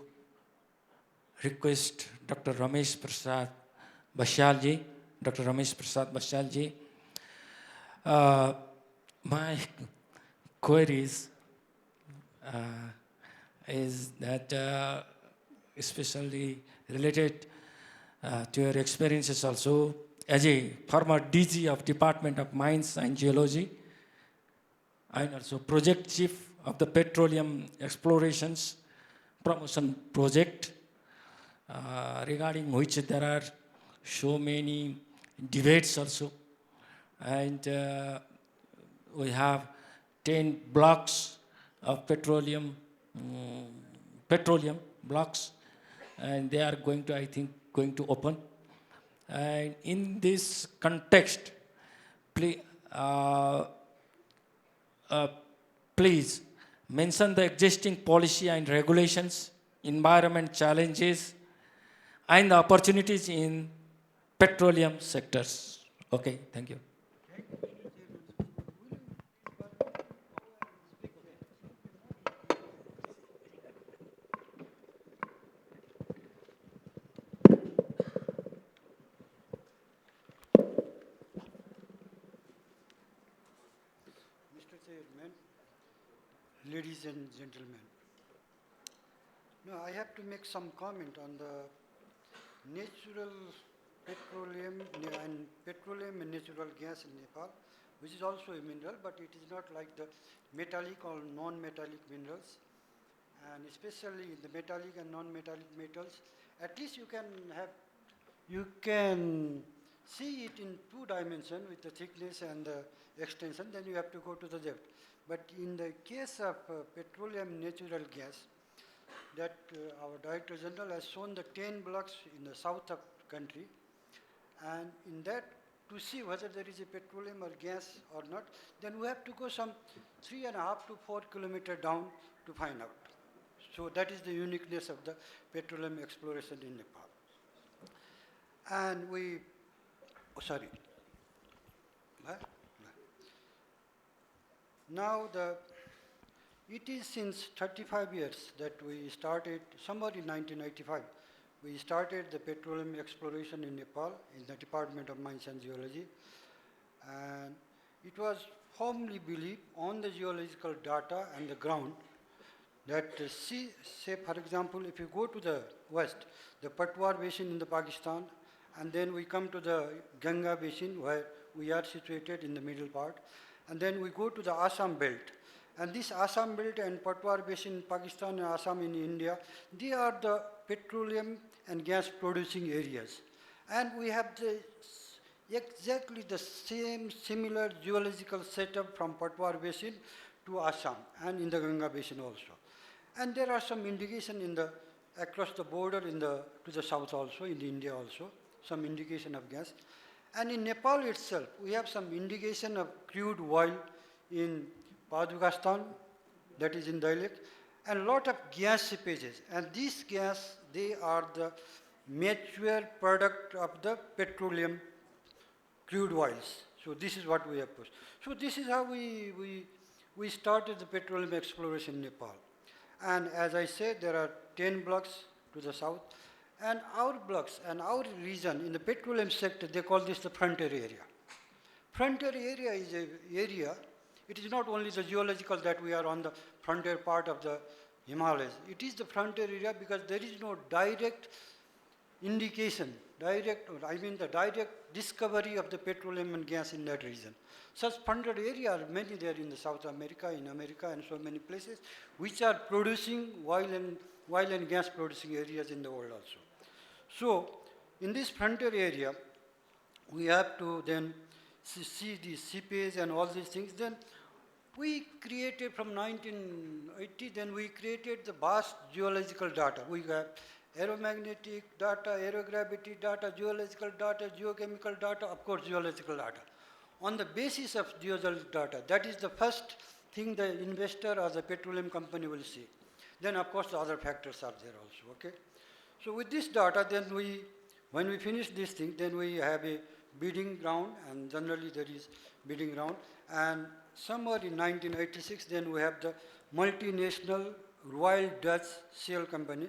request Dr. Ramesh Prasad Bashyal ji, Dr. Ramesh Prasad Bashyal ji. My queries is that especially related to your experiences also as a former DG of Department of Mines and Geology, and also project chief of the Petroleum Explorations Promotion Project, regarding which there are so many debates also. And we have 10 blocks of petroleum blocks, and they are going to, I think, going to open. And in this context, please mention the existing policy and regulations, environment challenges, and the opportunities in petroleum sectors. Okay, thank you. Mr. Chairman, ladies and gentlemen, now I have to make some comment on the natural petroleum and natural gas in Nepal, which is also a mineral, but it is not like the metallic or non-metallic minerals. And especially the metallic and non-metallic metals, at least you can see it in 2 dimensions with the thickness and the extension, then you have to go to the depth. But in the case of petroleum natural gas, that our Director General has shown the 10 blocks in the south of country, and in that, to see whether there is a petroleum or gas or not, then we have to go some 3.5 to 4 kilometers down to find out. So that is the uniqueness of the petroleum exploration in Nepal. And now it is since 35 years that we started, somewhere in 1985, we started the petroleum exploration in Nepal in the Department of Mines and Geology. And it was firmly believed on the geological data and the ground that say for example, if you go to the west, the Patwar Basin in the Pakistan, and then we come to the Ganga Basin where we are situated in the middle part, and then we go to the Assam belt. And this Assam belt and Patwar Basin in Pakistan and Assam in India, they are the petroleum and gas producing areas. And we have exactly the same similar geological setup from Patwar Basin to Assam and in the Ganga Basin also. And there are some indication across the border to the south also, in India also, some indication of gas. And in Nepal itself, we have some indication of crude oil in Padukastan, that is in Dailek, and a lot of gas seepages. And these gas, they are the mature product of the petroleum crude oils. So this is what we have pushed. So this is how we started the petroleum exploration in Nepal. And as I said, there are 10 blocks to the south. And our blocks and our region in the petroleum sector, they call this the frontier area. Frontier area is an area, it is not only the geological that we are on the frontier part of the Himalayas. It is the frontier area because there is no direct indication, the direct discovery of the petroleum and gas in that region. Such frontier areas are many there in the South America, in America, and so many places, which are producing oil and gas producing areas in the world also. So, in this frontier area, we have to then see the seepage and all these things. Then we created from 1980, then we created the vast geological data. We have aeromagnetic data, aerogravity data, geological data, geochemical data, of course geological data. On the basis of geological data, that is the first thing the investor or the petroleum company will see. Then of course the other factors are there also, okay? So with this data, then when we finish this thing, then we have a bidding round, and generally there is bidding round. And somewhere in 1986, then we have the multinational Royal Dutch Shell Company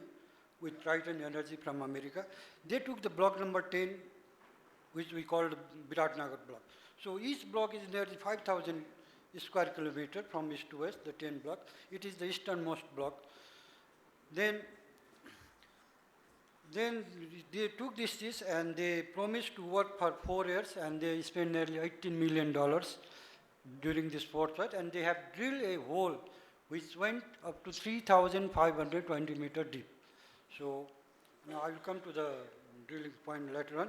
with Triton Energy from America. They took the block number 10, which we called Viratnagar block. So each block is nearly 5,000 square kilometer from east to west, the 10 block. It is the easternmost block. Then they took this and they promised to work for 4 years, and they spent nearly $18 million during this 4th year, and they have drilled a hole which went up to 3,520 meter deep. So now I will come to the drilling point later on.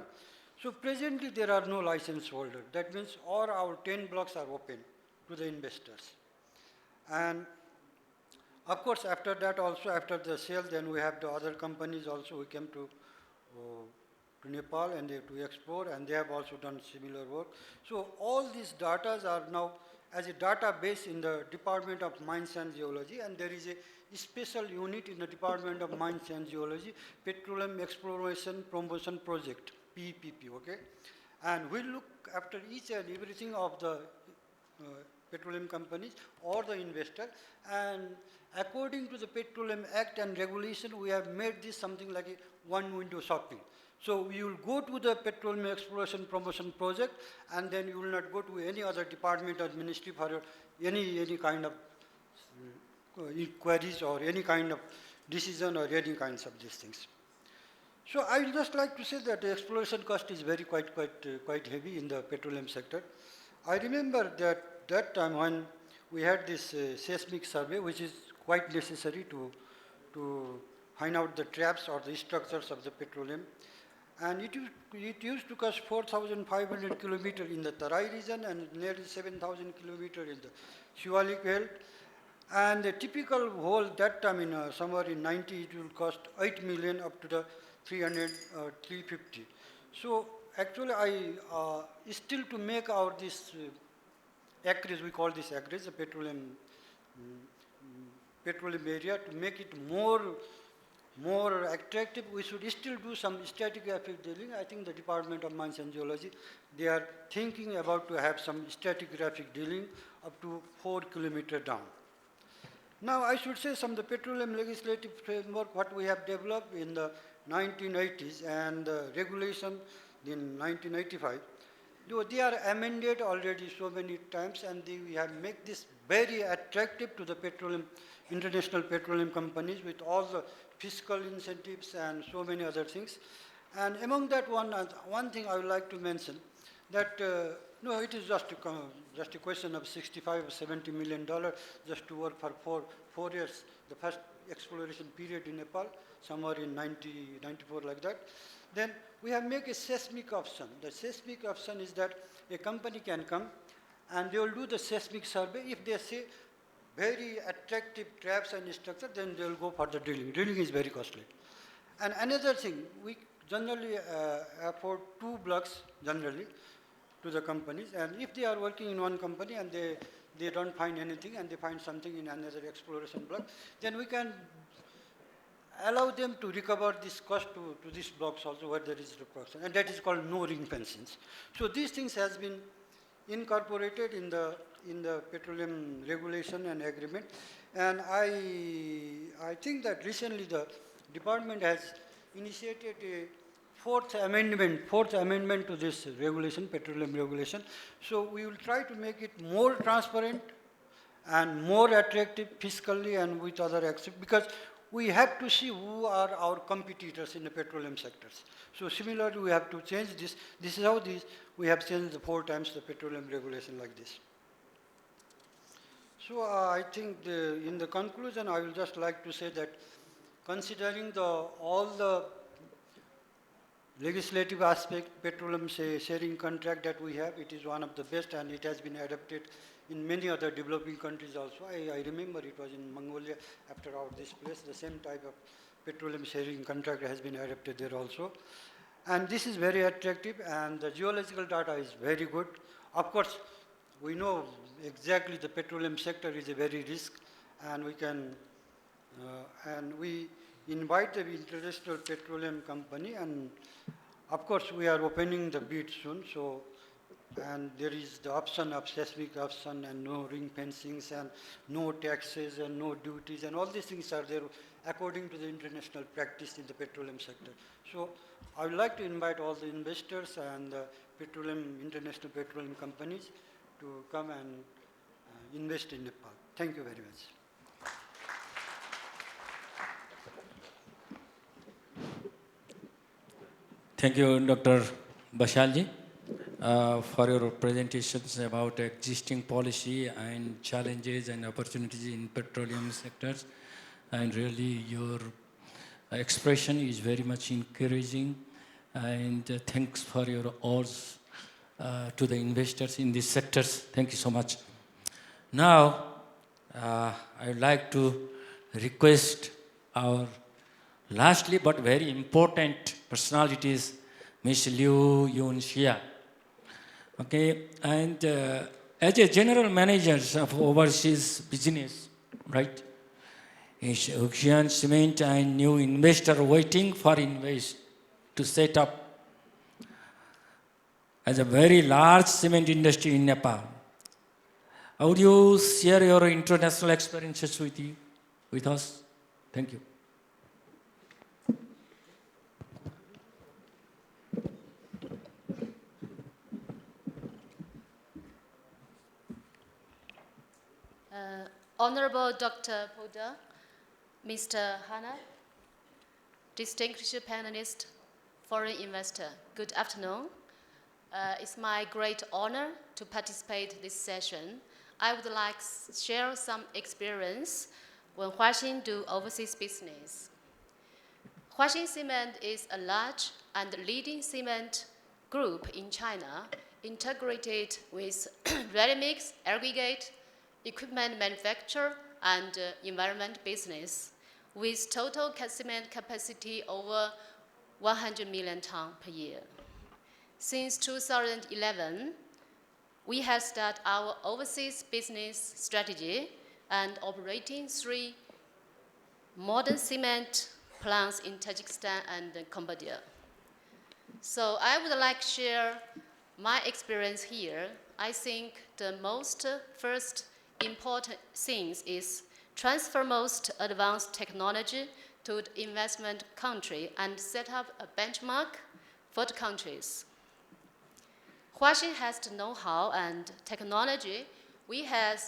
So presently there are no license holders. That means all our 10 blocks are open to the investors. And of course, after that also, after the sale, then we have the other companies also who came to Nepal and they to explore, and they have also done similar work. So all these data are now as a database in the Department of Mines and Geology, and there is a special unit in the Department of Mines and Geology, Petroleum Exploration Promotion Project, PEPP, okay? And we look after each and everything of the petroleum companies or the investor, and according to the Petroleum Act and regulation, we have made this something like a one-window shopping. So you will go to the Petroleum Exploration Promotion Project, and then you will not go to any other department or ministry for any kind of inquiries or any kind of decision or any kinds of these things. So I would just like to say that the exploration cost is very quite heavy in the petroleum sector. I remember that time when we had this seismic survey, which is quite necessary to find out the traps or the structures of the petroleum. And it used to cost 4,500 kilometers in the Tarai region and nearly 7,000 kilometers in the Shivalik belt. And the typical hole that time in somewhere in 90, it will cost 8 million up to the 300 or 350. So actually still to make our this acreage, we call this acreage, the petroleum area, to make it more attractive, we should still do some stratigraphic drilling. I think the Department of Mines and Geology, they are thinking about to have some stratigraphic drilling up to 4 kilometers down. Now I should say some of the petroleum legislative framework, what we have developed in the 1980s and the regulation in 1985, they are amended already so many times, and we have made this very attractive to the international petroleum companies with all the fiscal incentives and so many other things. And among that one thing I would like to mention, that no, it is just a question of 65 or 70 million dollars just to work for 4 years, the first exploration period in Nepal, somewhere in 94 like that. Then we have made a seismic option. The seismic option is that a company can come and they will do the seismic survey. If they see very attractive traps and structure, then they will go for the drilling. Drilling is very costly. And another thing, we generally afford 2 blocks generally to the companies, and if they are working in one company and they don't find anything and they find something in another exploration block, then we can allow them to recover this cost to these blocks also where there is reproduction, and that is called no ring fencing. So these things has been incorporated in the petroleum regulation and agreement, and I think that recently the department has initiated a fourth amendment to this regulation, petroleum regulation. So we will try to make it more transparent and more attractive fiscally and with other aspects, because we have to see who are our competitors in the petroleum sectors. So similarly, we have to change this. This is how we have changed 4 times the petroleum regulation like this. So I think in the conclusion, I will just like to say that considering all the legislative aspect, petroleum sharing contract that we have, it is one of the best, and it has been adopted in many other developing countries also. I remember it was in Mongolia, after this place, the same type of petroleum sharing contract has been adopted there also. And this is very attractive, and the geological data is very good. Of course, we know exactly the petroleum sector is a very risk, and we invite the international petroleum company, and of course we are opening the bid soon, so and there is the option of seismic option and no ring fencings and no taxes and no duties, and all these things are there according to the international practice in the petroleum sector. So I would like to invite all the investors and international petroleum companies to come and invest in Nepal. Thank you very much. Thank you, Dr. Bashyal for your presentations about existing policy and challenges and opportunities in petroleum sectors. And really, your expression is very much encouraging. And thanks for your odds to the investors in these sectors. Thank you so much. Now, I would like to request our lastly but very important personalities, Ms. Liu Yunxia. Okay, and as a general manager of overseas business, right? Is Huaxin Cement and new investor waiting for invest to set up as a very large cement industry in Nepal. Would you share your international experiences with us? Thank you. Honorable Dr. Poudel, Mr. Khanal, distinguished panelist, foreign investor, good afternoon. It's my great honor to participate in this session. I would like to share some experience when Huaxin do overseas business. Huaxin Cement is a large and leading cement group in China, integrated with ready-mix, aggregate, equipment manufacture, and environment business, with total cement capacity over 100 million tons per year. Since 2011, we have started our overseas business strategy and operating 3 modern cement plants in Tajikistan and Cambodia. So I would like to share my experience here. I think the most first important things is transfer most advanced technology to the investment country and set up a benchmark for the countries. Huaxin has the know-how and technology. We have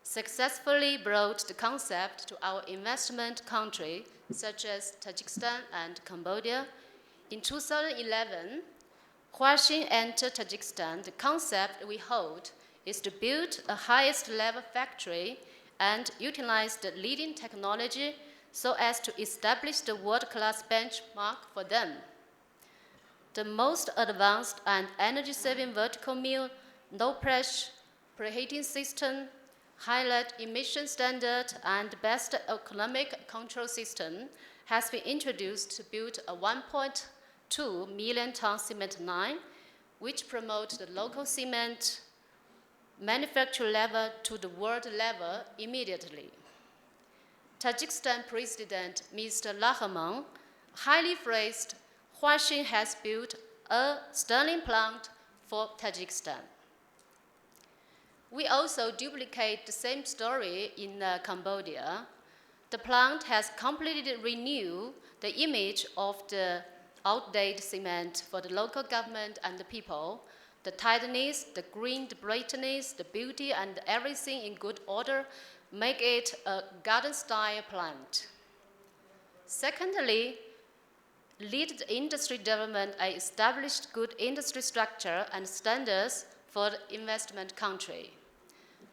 successfully brought the concept to our investment country, such as Tajikistan and Cambodia. In 2011, Huaxin entered Tajikistan. The concept we hold is to build a highest level factory and utilize the leading technology so as to establish the world-class benchmark for them. The most advanced and energy-saving vertical mill, no-pressure preheating system, high-lead emission standard, and best economic control system has been introduced to build a 1.2 million ton cement line, which promotes the local cement manufacture level to the world level immediately. Tajikistan President Mr. Rahman highly praised Huaxin has built a sterling plant for Tajikistan. We also duplicate the same story in Cambodia. The plant has completely renewed the image of the outdated cement for the local government and the people. The tidiness, the green, the brightness, the beauty, and everything in good order make it a garden-style plant. Secondly, lead the industry development and establish good industry structure and standards for the investment country.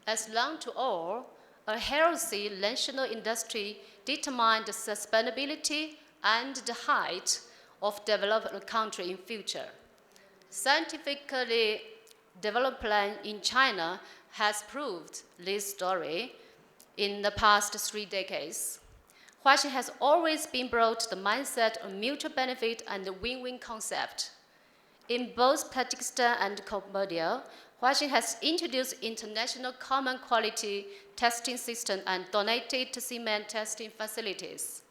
As long to all, a healthy national industry determines the sustainability and the height of developed country in future. Scientifically developed plan in China has proved this story in the past 3 decades. Huaxin has always been brought the mindset of mutual benefit and the win-win concept. In both Tajikistan and Cambodia, Huaxin has introduced international common quality testing system and donated cement testing facilities,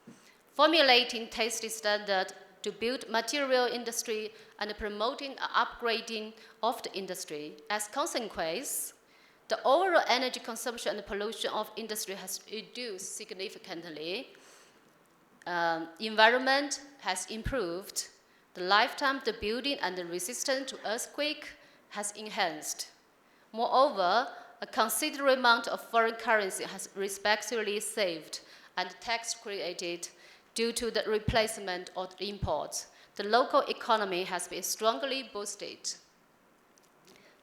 formulating testing standard to build material industry and promoting and upgrading of the industry. As a consequence, the overall energy consumption and pollution of industry has reduced significantly. Environment has improved. The lifetime of the building and the resistance to earthquake has enhanced. Moreover, a considerable amount of foreign currency has respectively saved and tax created due to the replacement of imports. The local economy has been strongly boosted.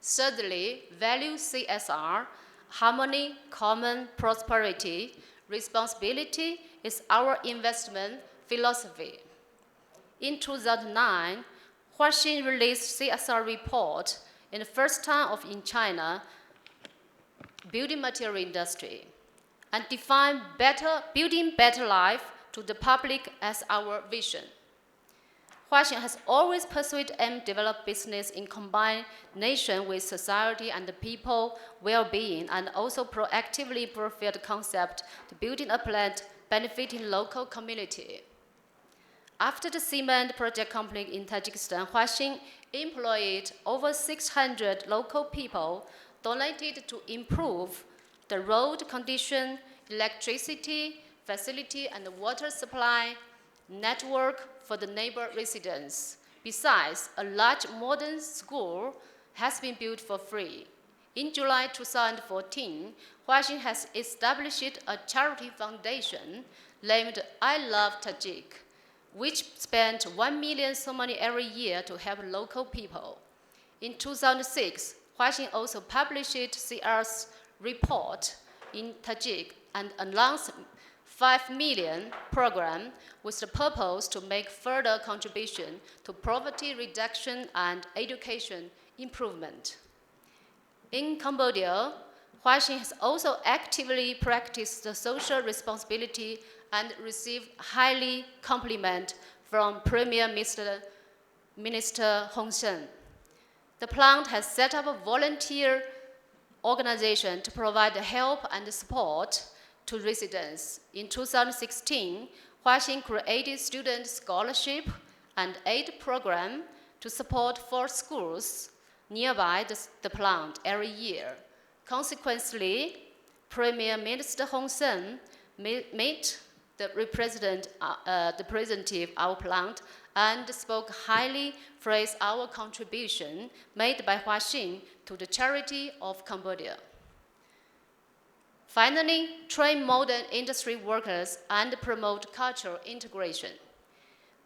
Thirdly, value CSR, harmony, common prosperity, responsibility is our investment philosophy. In 2009, Huaxin released CSR report in the first time in China, building material industry, and defined building better life to the public as our vision. Huaxin has always pursued and developed business in combination with society and the people well-being, and also proactively fulfilled the concept to building a plant benefiting local community. After the cement project completed in Tajikistan, Huaxin employed over 600 local people, donated to improve the road condition, electricity, facility, and the water supply network for the neighbor residents. Besides, a large modern school has been built for free. In July 2014, Huaxin has established a charity foundation named I Love Tajik, which spent 1 million somani every year to help local people. In 2006, Huaxin also published CR's report in Tajik and announced 5 million program with the purpose to make further contribution to poverty reduction and education improvement. In Cambodia, Huaxin has also actively practiced the social responsibility and received highly compliment from Premier Minister Hongshi. The plant has set up a volunteer organization to provide help and support to residents. In 2016, Huaxin created student scholarship and aid program to support 4 schools nearby the plant every year. Consequently, Premier Minister Hongshi met the representative of our plant and spoke highly, praised our contribution made by Huaxin to the charity of Cambodia. Finally, train modern industry workers and promote cultural integration.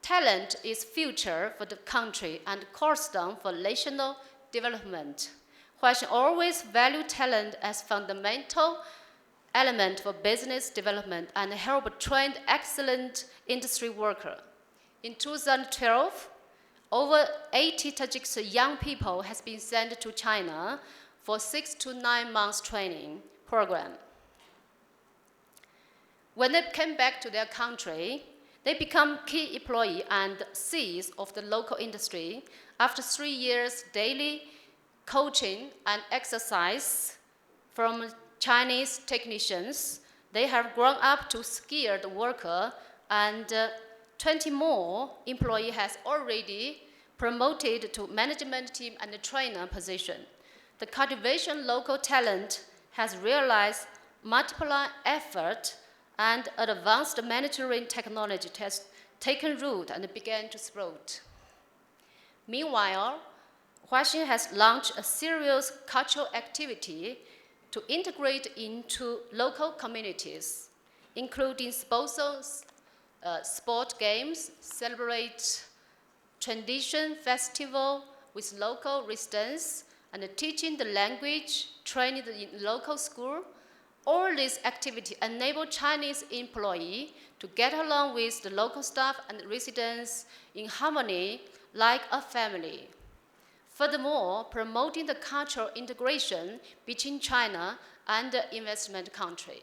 Talent is future for the country and cornerstone for national development. Huaxin always value talent as fundamental element for business development and help train excellent industry worker. In 2012, over 80 Tajik young people has been sent to China for 6 to 9 months training program. When they came back to their country, they become key employee and Cs of the local industry. After 3 years daily coaching and exercise from Chinese technicians, they have grown up to skilled worker, and 20 more employee has already promoted to management team and the trainer position. The cultivation local talent has realized multiple effort, and advanced manufacturing technology has taken root and began to sprout. Meanwhile, Huaxin has launched a serious cultural activity to integrate into local communities, including sport games, celebrate tradition festival with local residents, and teaching the language, training in local school. All these activities enable Chinese employees to get along with the local staff and residents in harmony like a family. Furthermore, promoting the cultural integration between China and the investment country.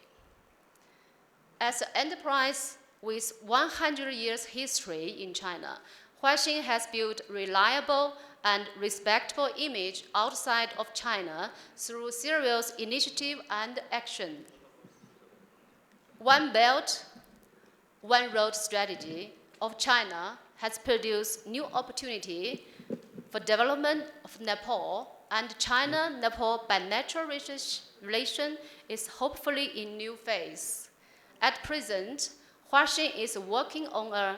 As an enterprise with 100 years history in China, Huaxin has built reliable and respectable image outside of China through serious initiative and action. One Belt, One Road strategy of China has produced new opportunity for development of Nepal, and China-Nepal bilateral relation is hopefully in new phase. At present, Huaxin is working on a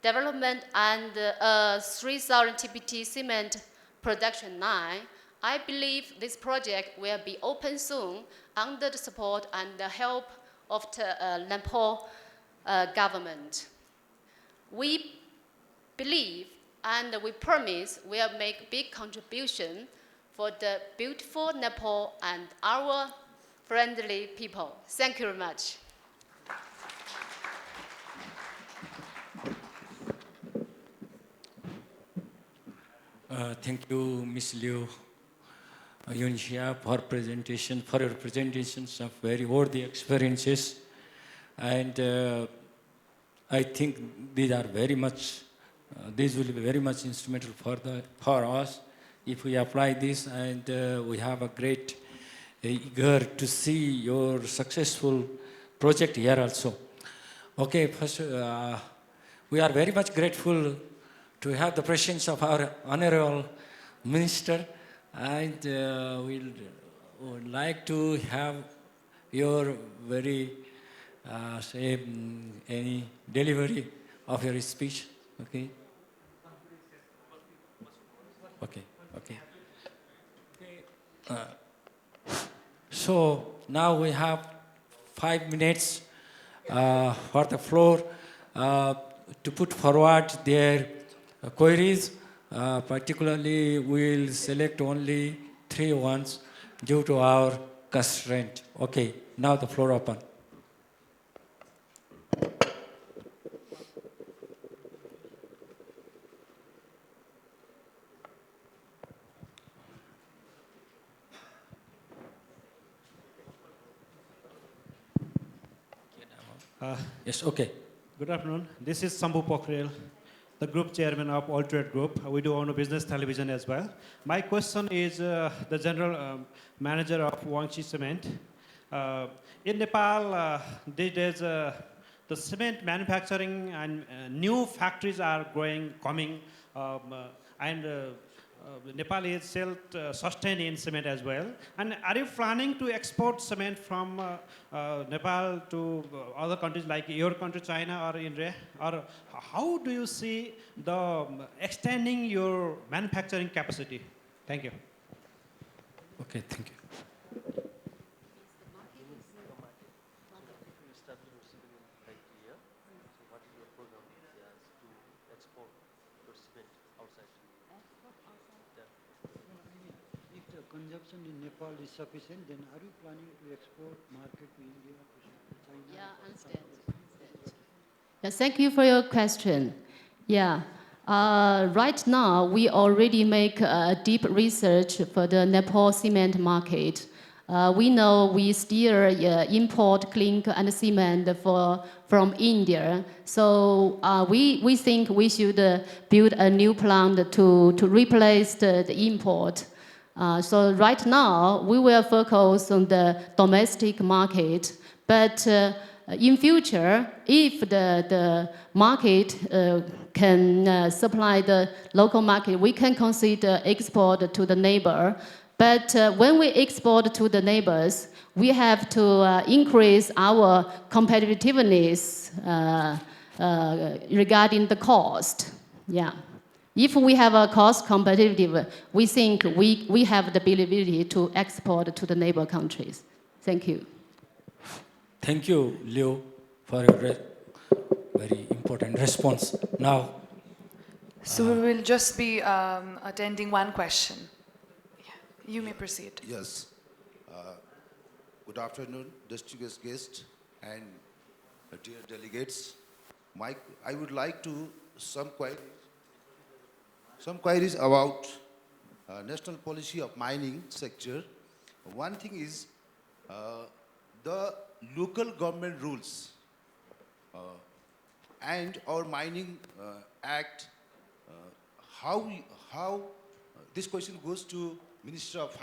development and 3,000 TPT cement production line. I believe this project will be open soon under the support and the help of the Nepal government. We believe and we promise we'll make big contribution for the beautiful Nepal and our friendly people. Thank you very much. Thank you, Ms. Liu, Yunxia, for your presentations of very worthy experiences. And I think these are very much, these will be very much instrumental for us if we apply this, and we have a great eager to see your successful project here also. Okay, first, we are very much grateful to have the presence of our Honorable Minister, and we would like to have your very, any delivery of your speech, okay? Okay, okay. So now we have 5 minutes for the floor to put forward their queries. Particularly, we'll select only 3 ones due to our constraint. Okay, now the floor open. Yes, okay. Good afternoon. This is Sambu Pokhrel, the group chairman of All Trade Group. We do own a business television as well. My question is the general manager of Huaxin Cement. In Nepal, these days, the cement manufacturing and new factories are coming, and Nepal is self-sustained in cement as well. And are you planning to export cement from Nepal to other countries like your country, China, or India? Or how do you see the extending your manufacturing capacity? Thank you. Okay, thank you. Consumption in Nepal is sufficient, then are you planning to export market to India, to China? Yeah, understand. Yeah, thank you for your question. Yeah, right now we already make deep research for the Nepal cement market. We know we still import clinker and cement from India. So we think we should build a new plant to replace the import. So right now, we will focus on the domestic market, but in future, if the market can supply the local market, we can consider export to the neighbor. But when we export to the neighbors, we have to increase our competitiveness regarding the cost. Yeah. If we have a cost competitive, we think we have the ability to export to the neighbor countries. Thank you. Thank you, Liu, for your very important response. Now, so we will just be attending one question. Yeah. You may proceed. Yes. Good afternoon, distinguished guests and dear delegates. I would like to some queries about national policy of mining sector. One thing is the local government rules and our mining act. How this question goes to Minister of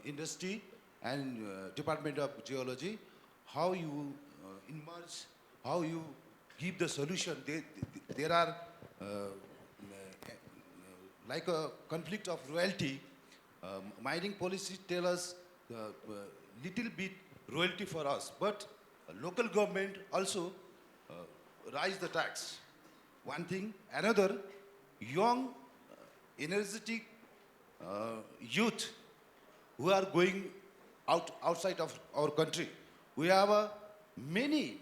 Industry and Department of Geology. How you emerge, how you give the solution. There are like a conflict of royalty. Mining policy tell us little bit royalty for us, but local government also rise the tax. One thing, another, young, energetic youth who are going outside of our country. We have many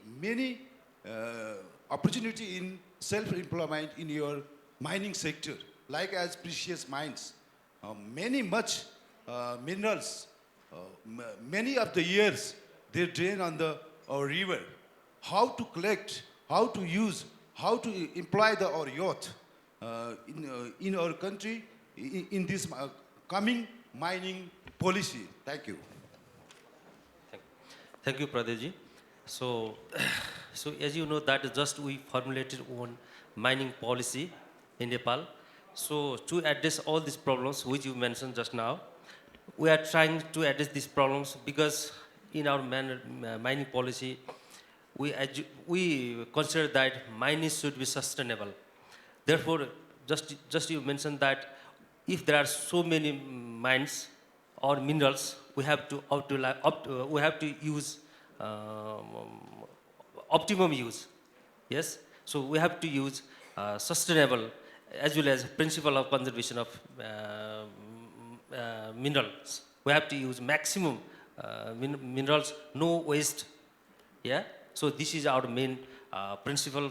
opportunity in self-employment in your mining sector, like as precious mines. Many much minerals, many of the years they drain on our river. How to collect, how to use, how to employ our youth in our country in this coming mining policy. Thank you. Thank you, Pradeep. So, so as you know that just we formulated one mining policy in Nepal. So to address all these problems which you mentioned just now, we are trying to address these problems because in our mining policy, we consider that mining should be sustainable. Therefore, just you mentioned that if there are so many mines or minerals, we have to use optimum use. Yes, so we have to use sustainable as well as principle of conservation of minerals. We have to use maximum minerals, no waste. Yeah. So this is our main principle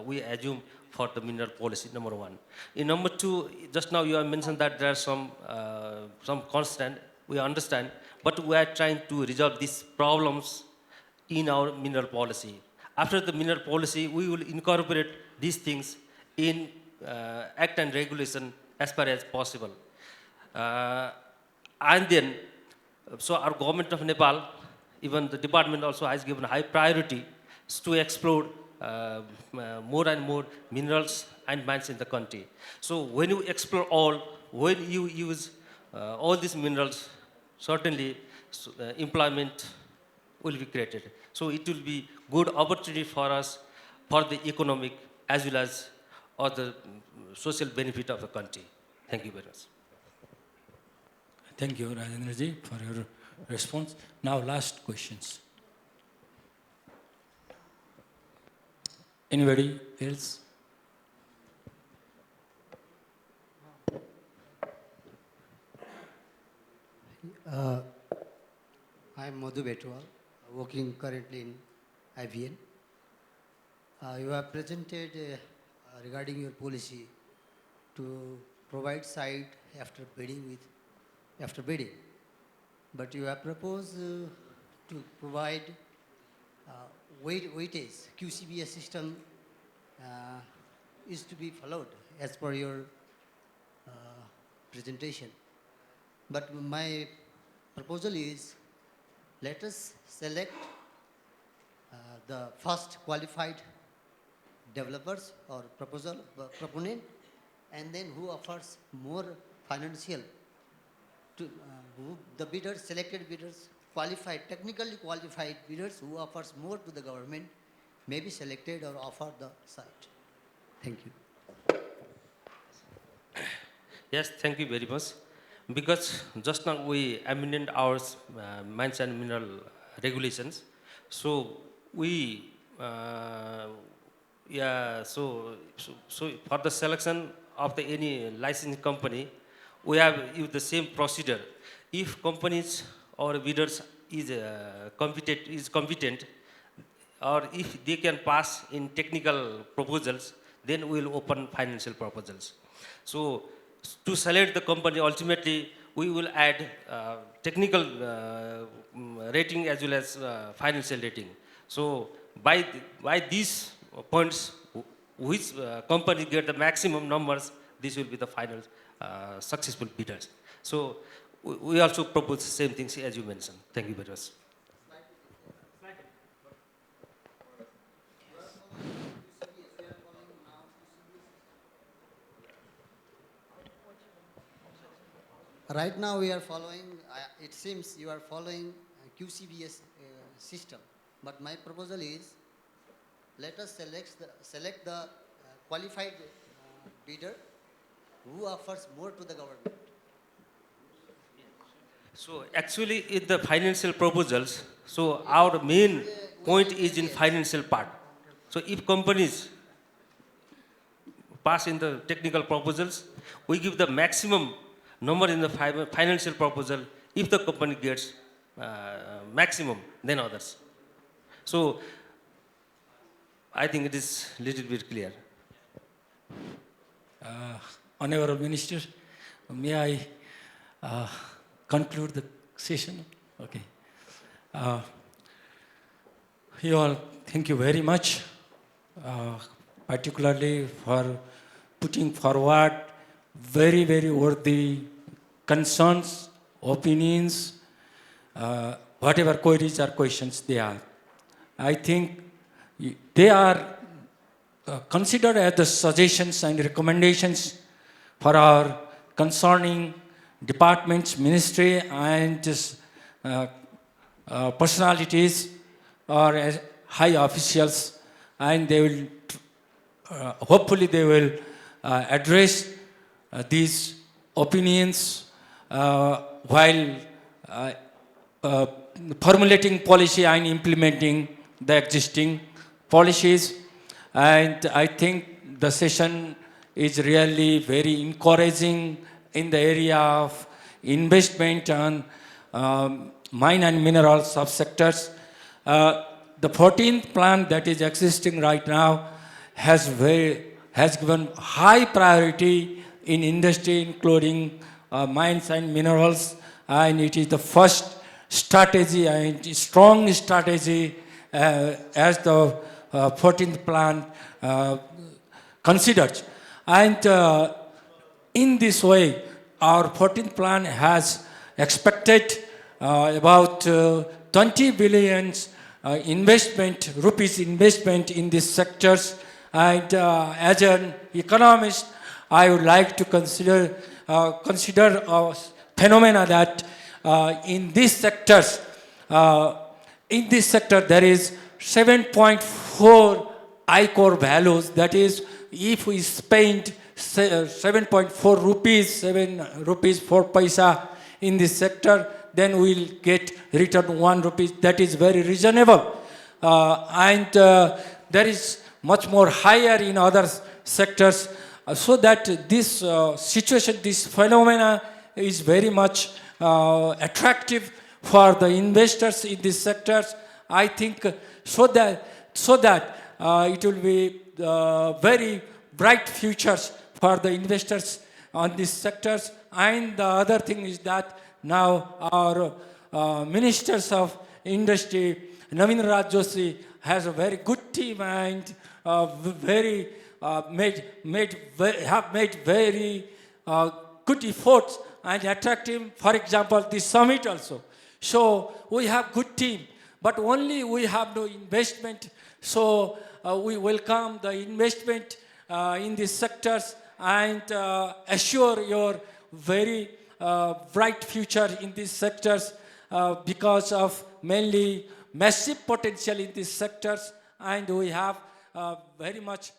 we assume for the mineral policy, number one. In number two, just now you have mentioned that there are some constant, we understand, but we are trying to resolve these problems in our mineral policy. After the mineral policy, we will incorporate these things in act and regulation as far as possible. And then, so our government of Nepal, even the department also has given high priority to explore more and more minerals and mines in the country. So when you explore all, when you use all these minerals, certainly employment will be created. So it will be good opportunity for us for the economic as well as other social benefit of the country. Thank you very much. Thank you, Rajendra ji, for your response. Now, last questions. Anybody else? I am Madhu Betwal, working currently in IVN. You have presented regarding your policy to provide site after bidding. But you have proposed to provide weightage, QCBS system is to be followed as per your presentation. But my proposal is, let us select the first qualified developers or proponent, and then who offers more financial to the bidders, selected bidders, technically qualified bidders who offers more to the government may be selected or offer the site. Thank you. Yes, thank you very much. Because just now we amended our mines and mineral regulations. So we, so for the selection of any licensing company, we have used the same procedure. If companies or bidders is competent, or if they can pass in technical proposals, then we will open financial proposals. So to select the company, ultimately we will add technical rating as well as financial rating. So by these points, which company get the maximum numbers, this will be the final successful bidders. So we also propose the same things as you mentioned. Thank you very much. Right now we are following, it seems you are following QCBS system. But my proposal is, let us select the qualified bidder who offers more to the government. So actually, in the financial proposals, so our main point is in financial part. So if companies pass in the technical proposals, we give the maximum number in the financial proposal if the company gets maximum than others. So I think it is little bit clear. Honorable Minister, may I conclude the session? Okay. You all, thank you very much, particularly for putting forward very, very worthy concerns, opinions, whatever queries or questions they are. I think they are considered as the suggestions and recommendations for our concerning departments, ministry, and just, personalities or as high officials, and they will, hopefully they will address these opinions while formulating policy and implementing the existing policies. And I think the session is really very encouraging in the area of investment on mine and mineral subsectors. The 14th plan that is existing right now has given high priority in industry, including mines and minerals, and it is the first strategy and strong strategy as the 14th plan considers. And in this way, our 14th plan has expected about 20 billion rupees investment in these sectors. And as an economist, I would like to consider a phenomena that in these sectors, there is 7.4 I-core values. That is, if we spend 7.4 rupees, 7 rupees 4 paisa in this sector, then we'll get return 1 rupee. That is very reasonable. And there is much more higher in other sectors. So that this situation, this phenomena is very much attractive for the investors in these sectors. I think so that it will be very bright futures for the investors on these sectors. And the other thing is that now our ministers of industry, Navin Raj Joshi, has a very good team and have made very good efforts and attractive. For example, this summit also. So we have good team, but only we have no investment. So we welcome the investment in these sectors and assure your very bright future in these sectors because of mainly massive potential in these sectors, and we have very much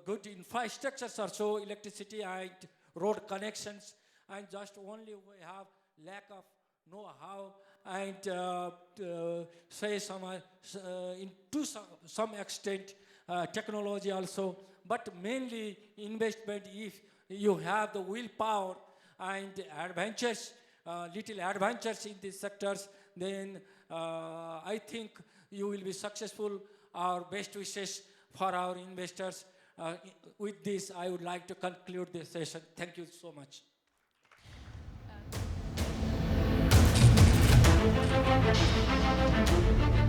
good infrastructures also, electricity and road connections, and just only we have lack of know-how and say some extent technology also, but mainly investment. If you have the willpower and adventures, little adventures in these sectors, then I think you will be successful. Our best wishes for our investors. With this, I would like to conclude this session. Thank you so much. Thank you.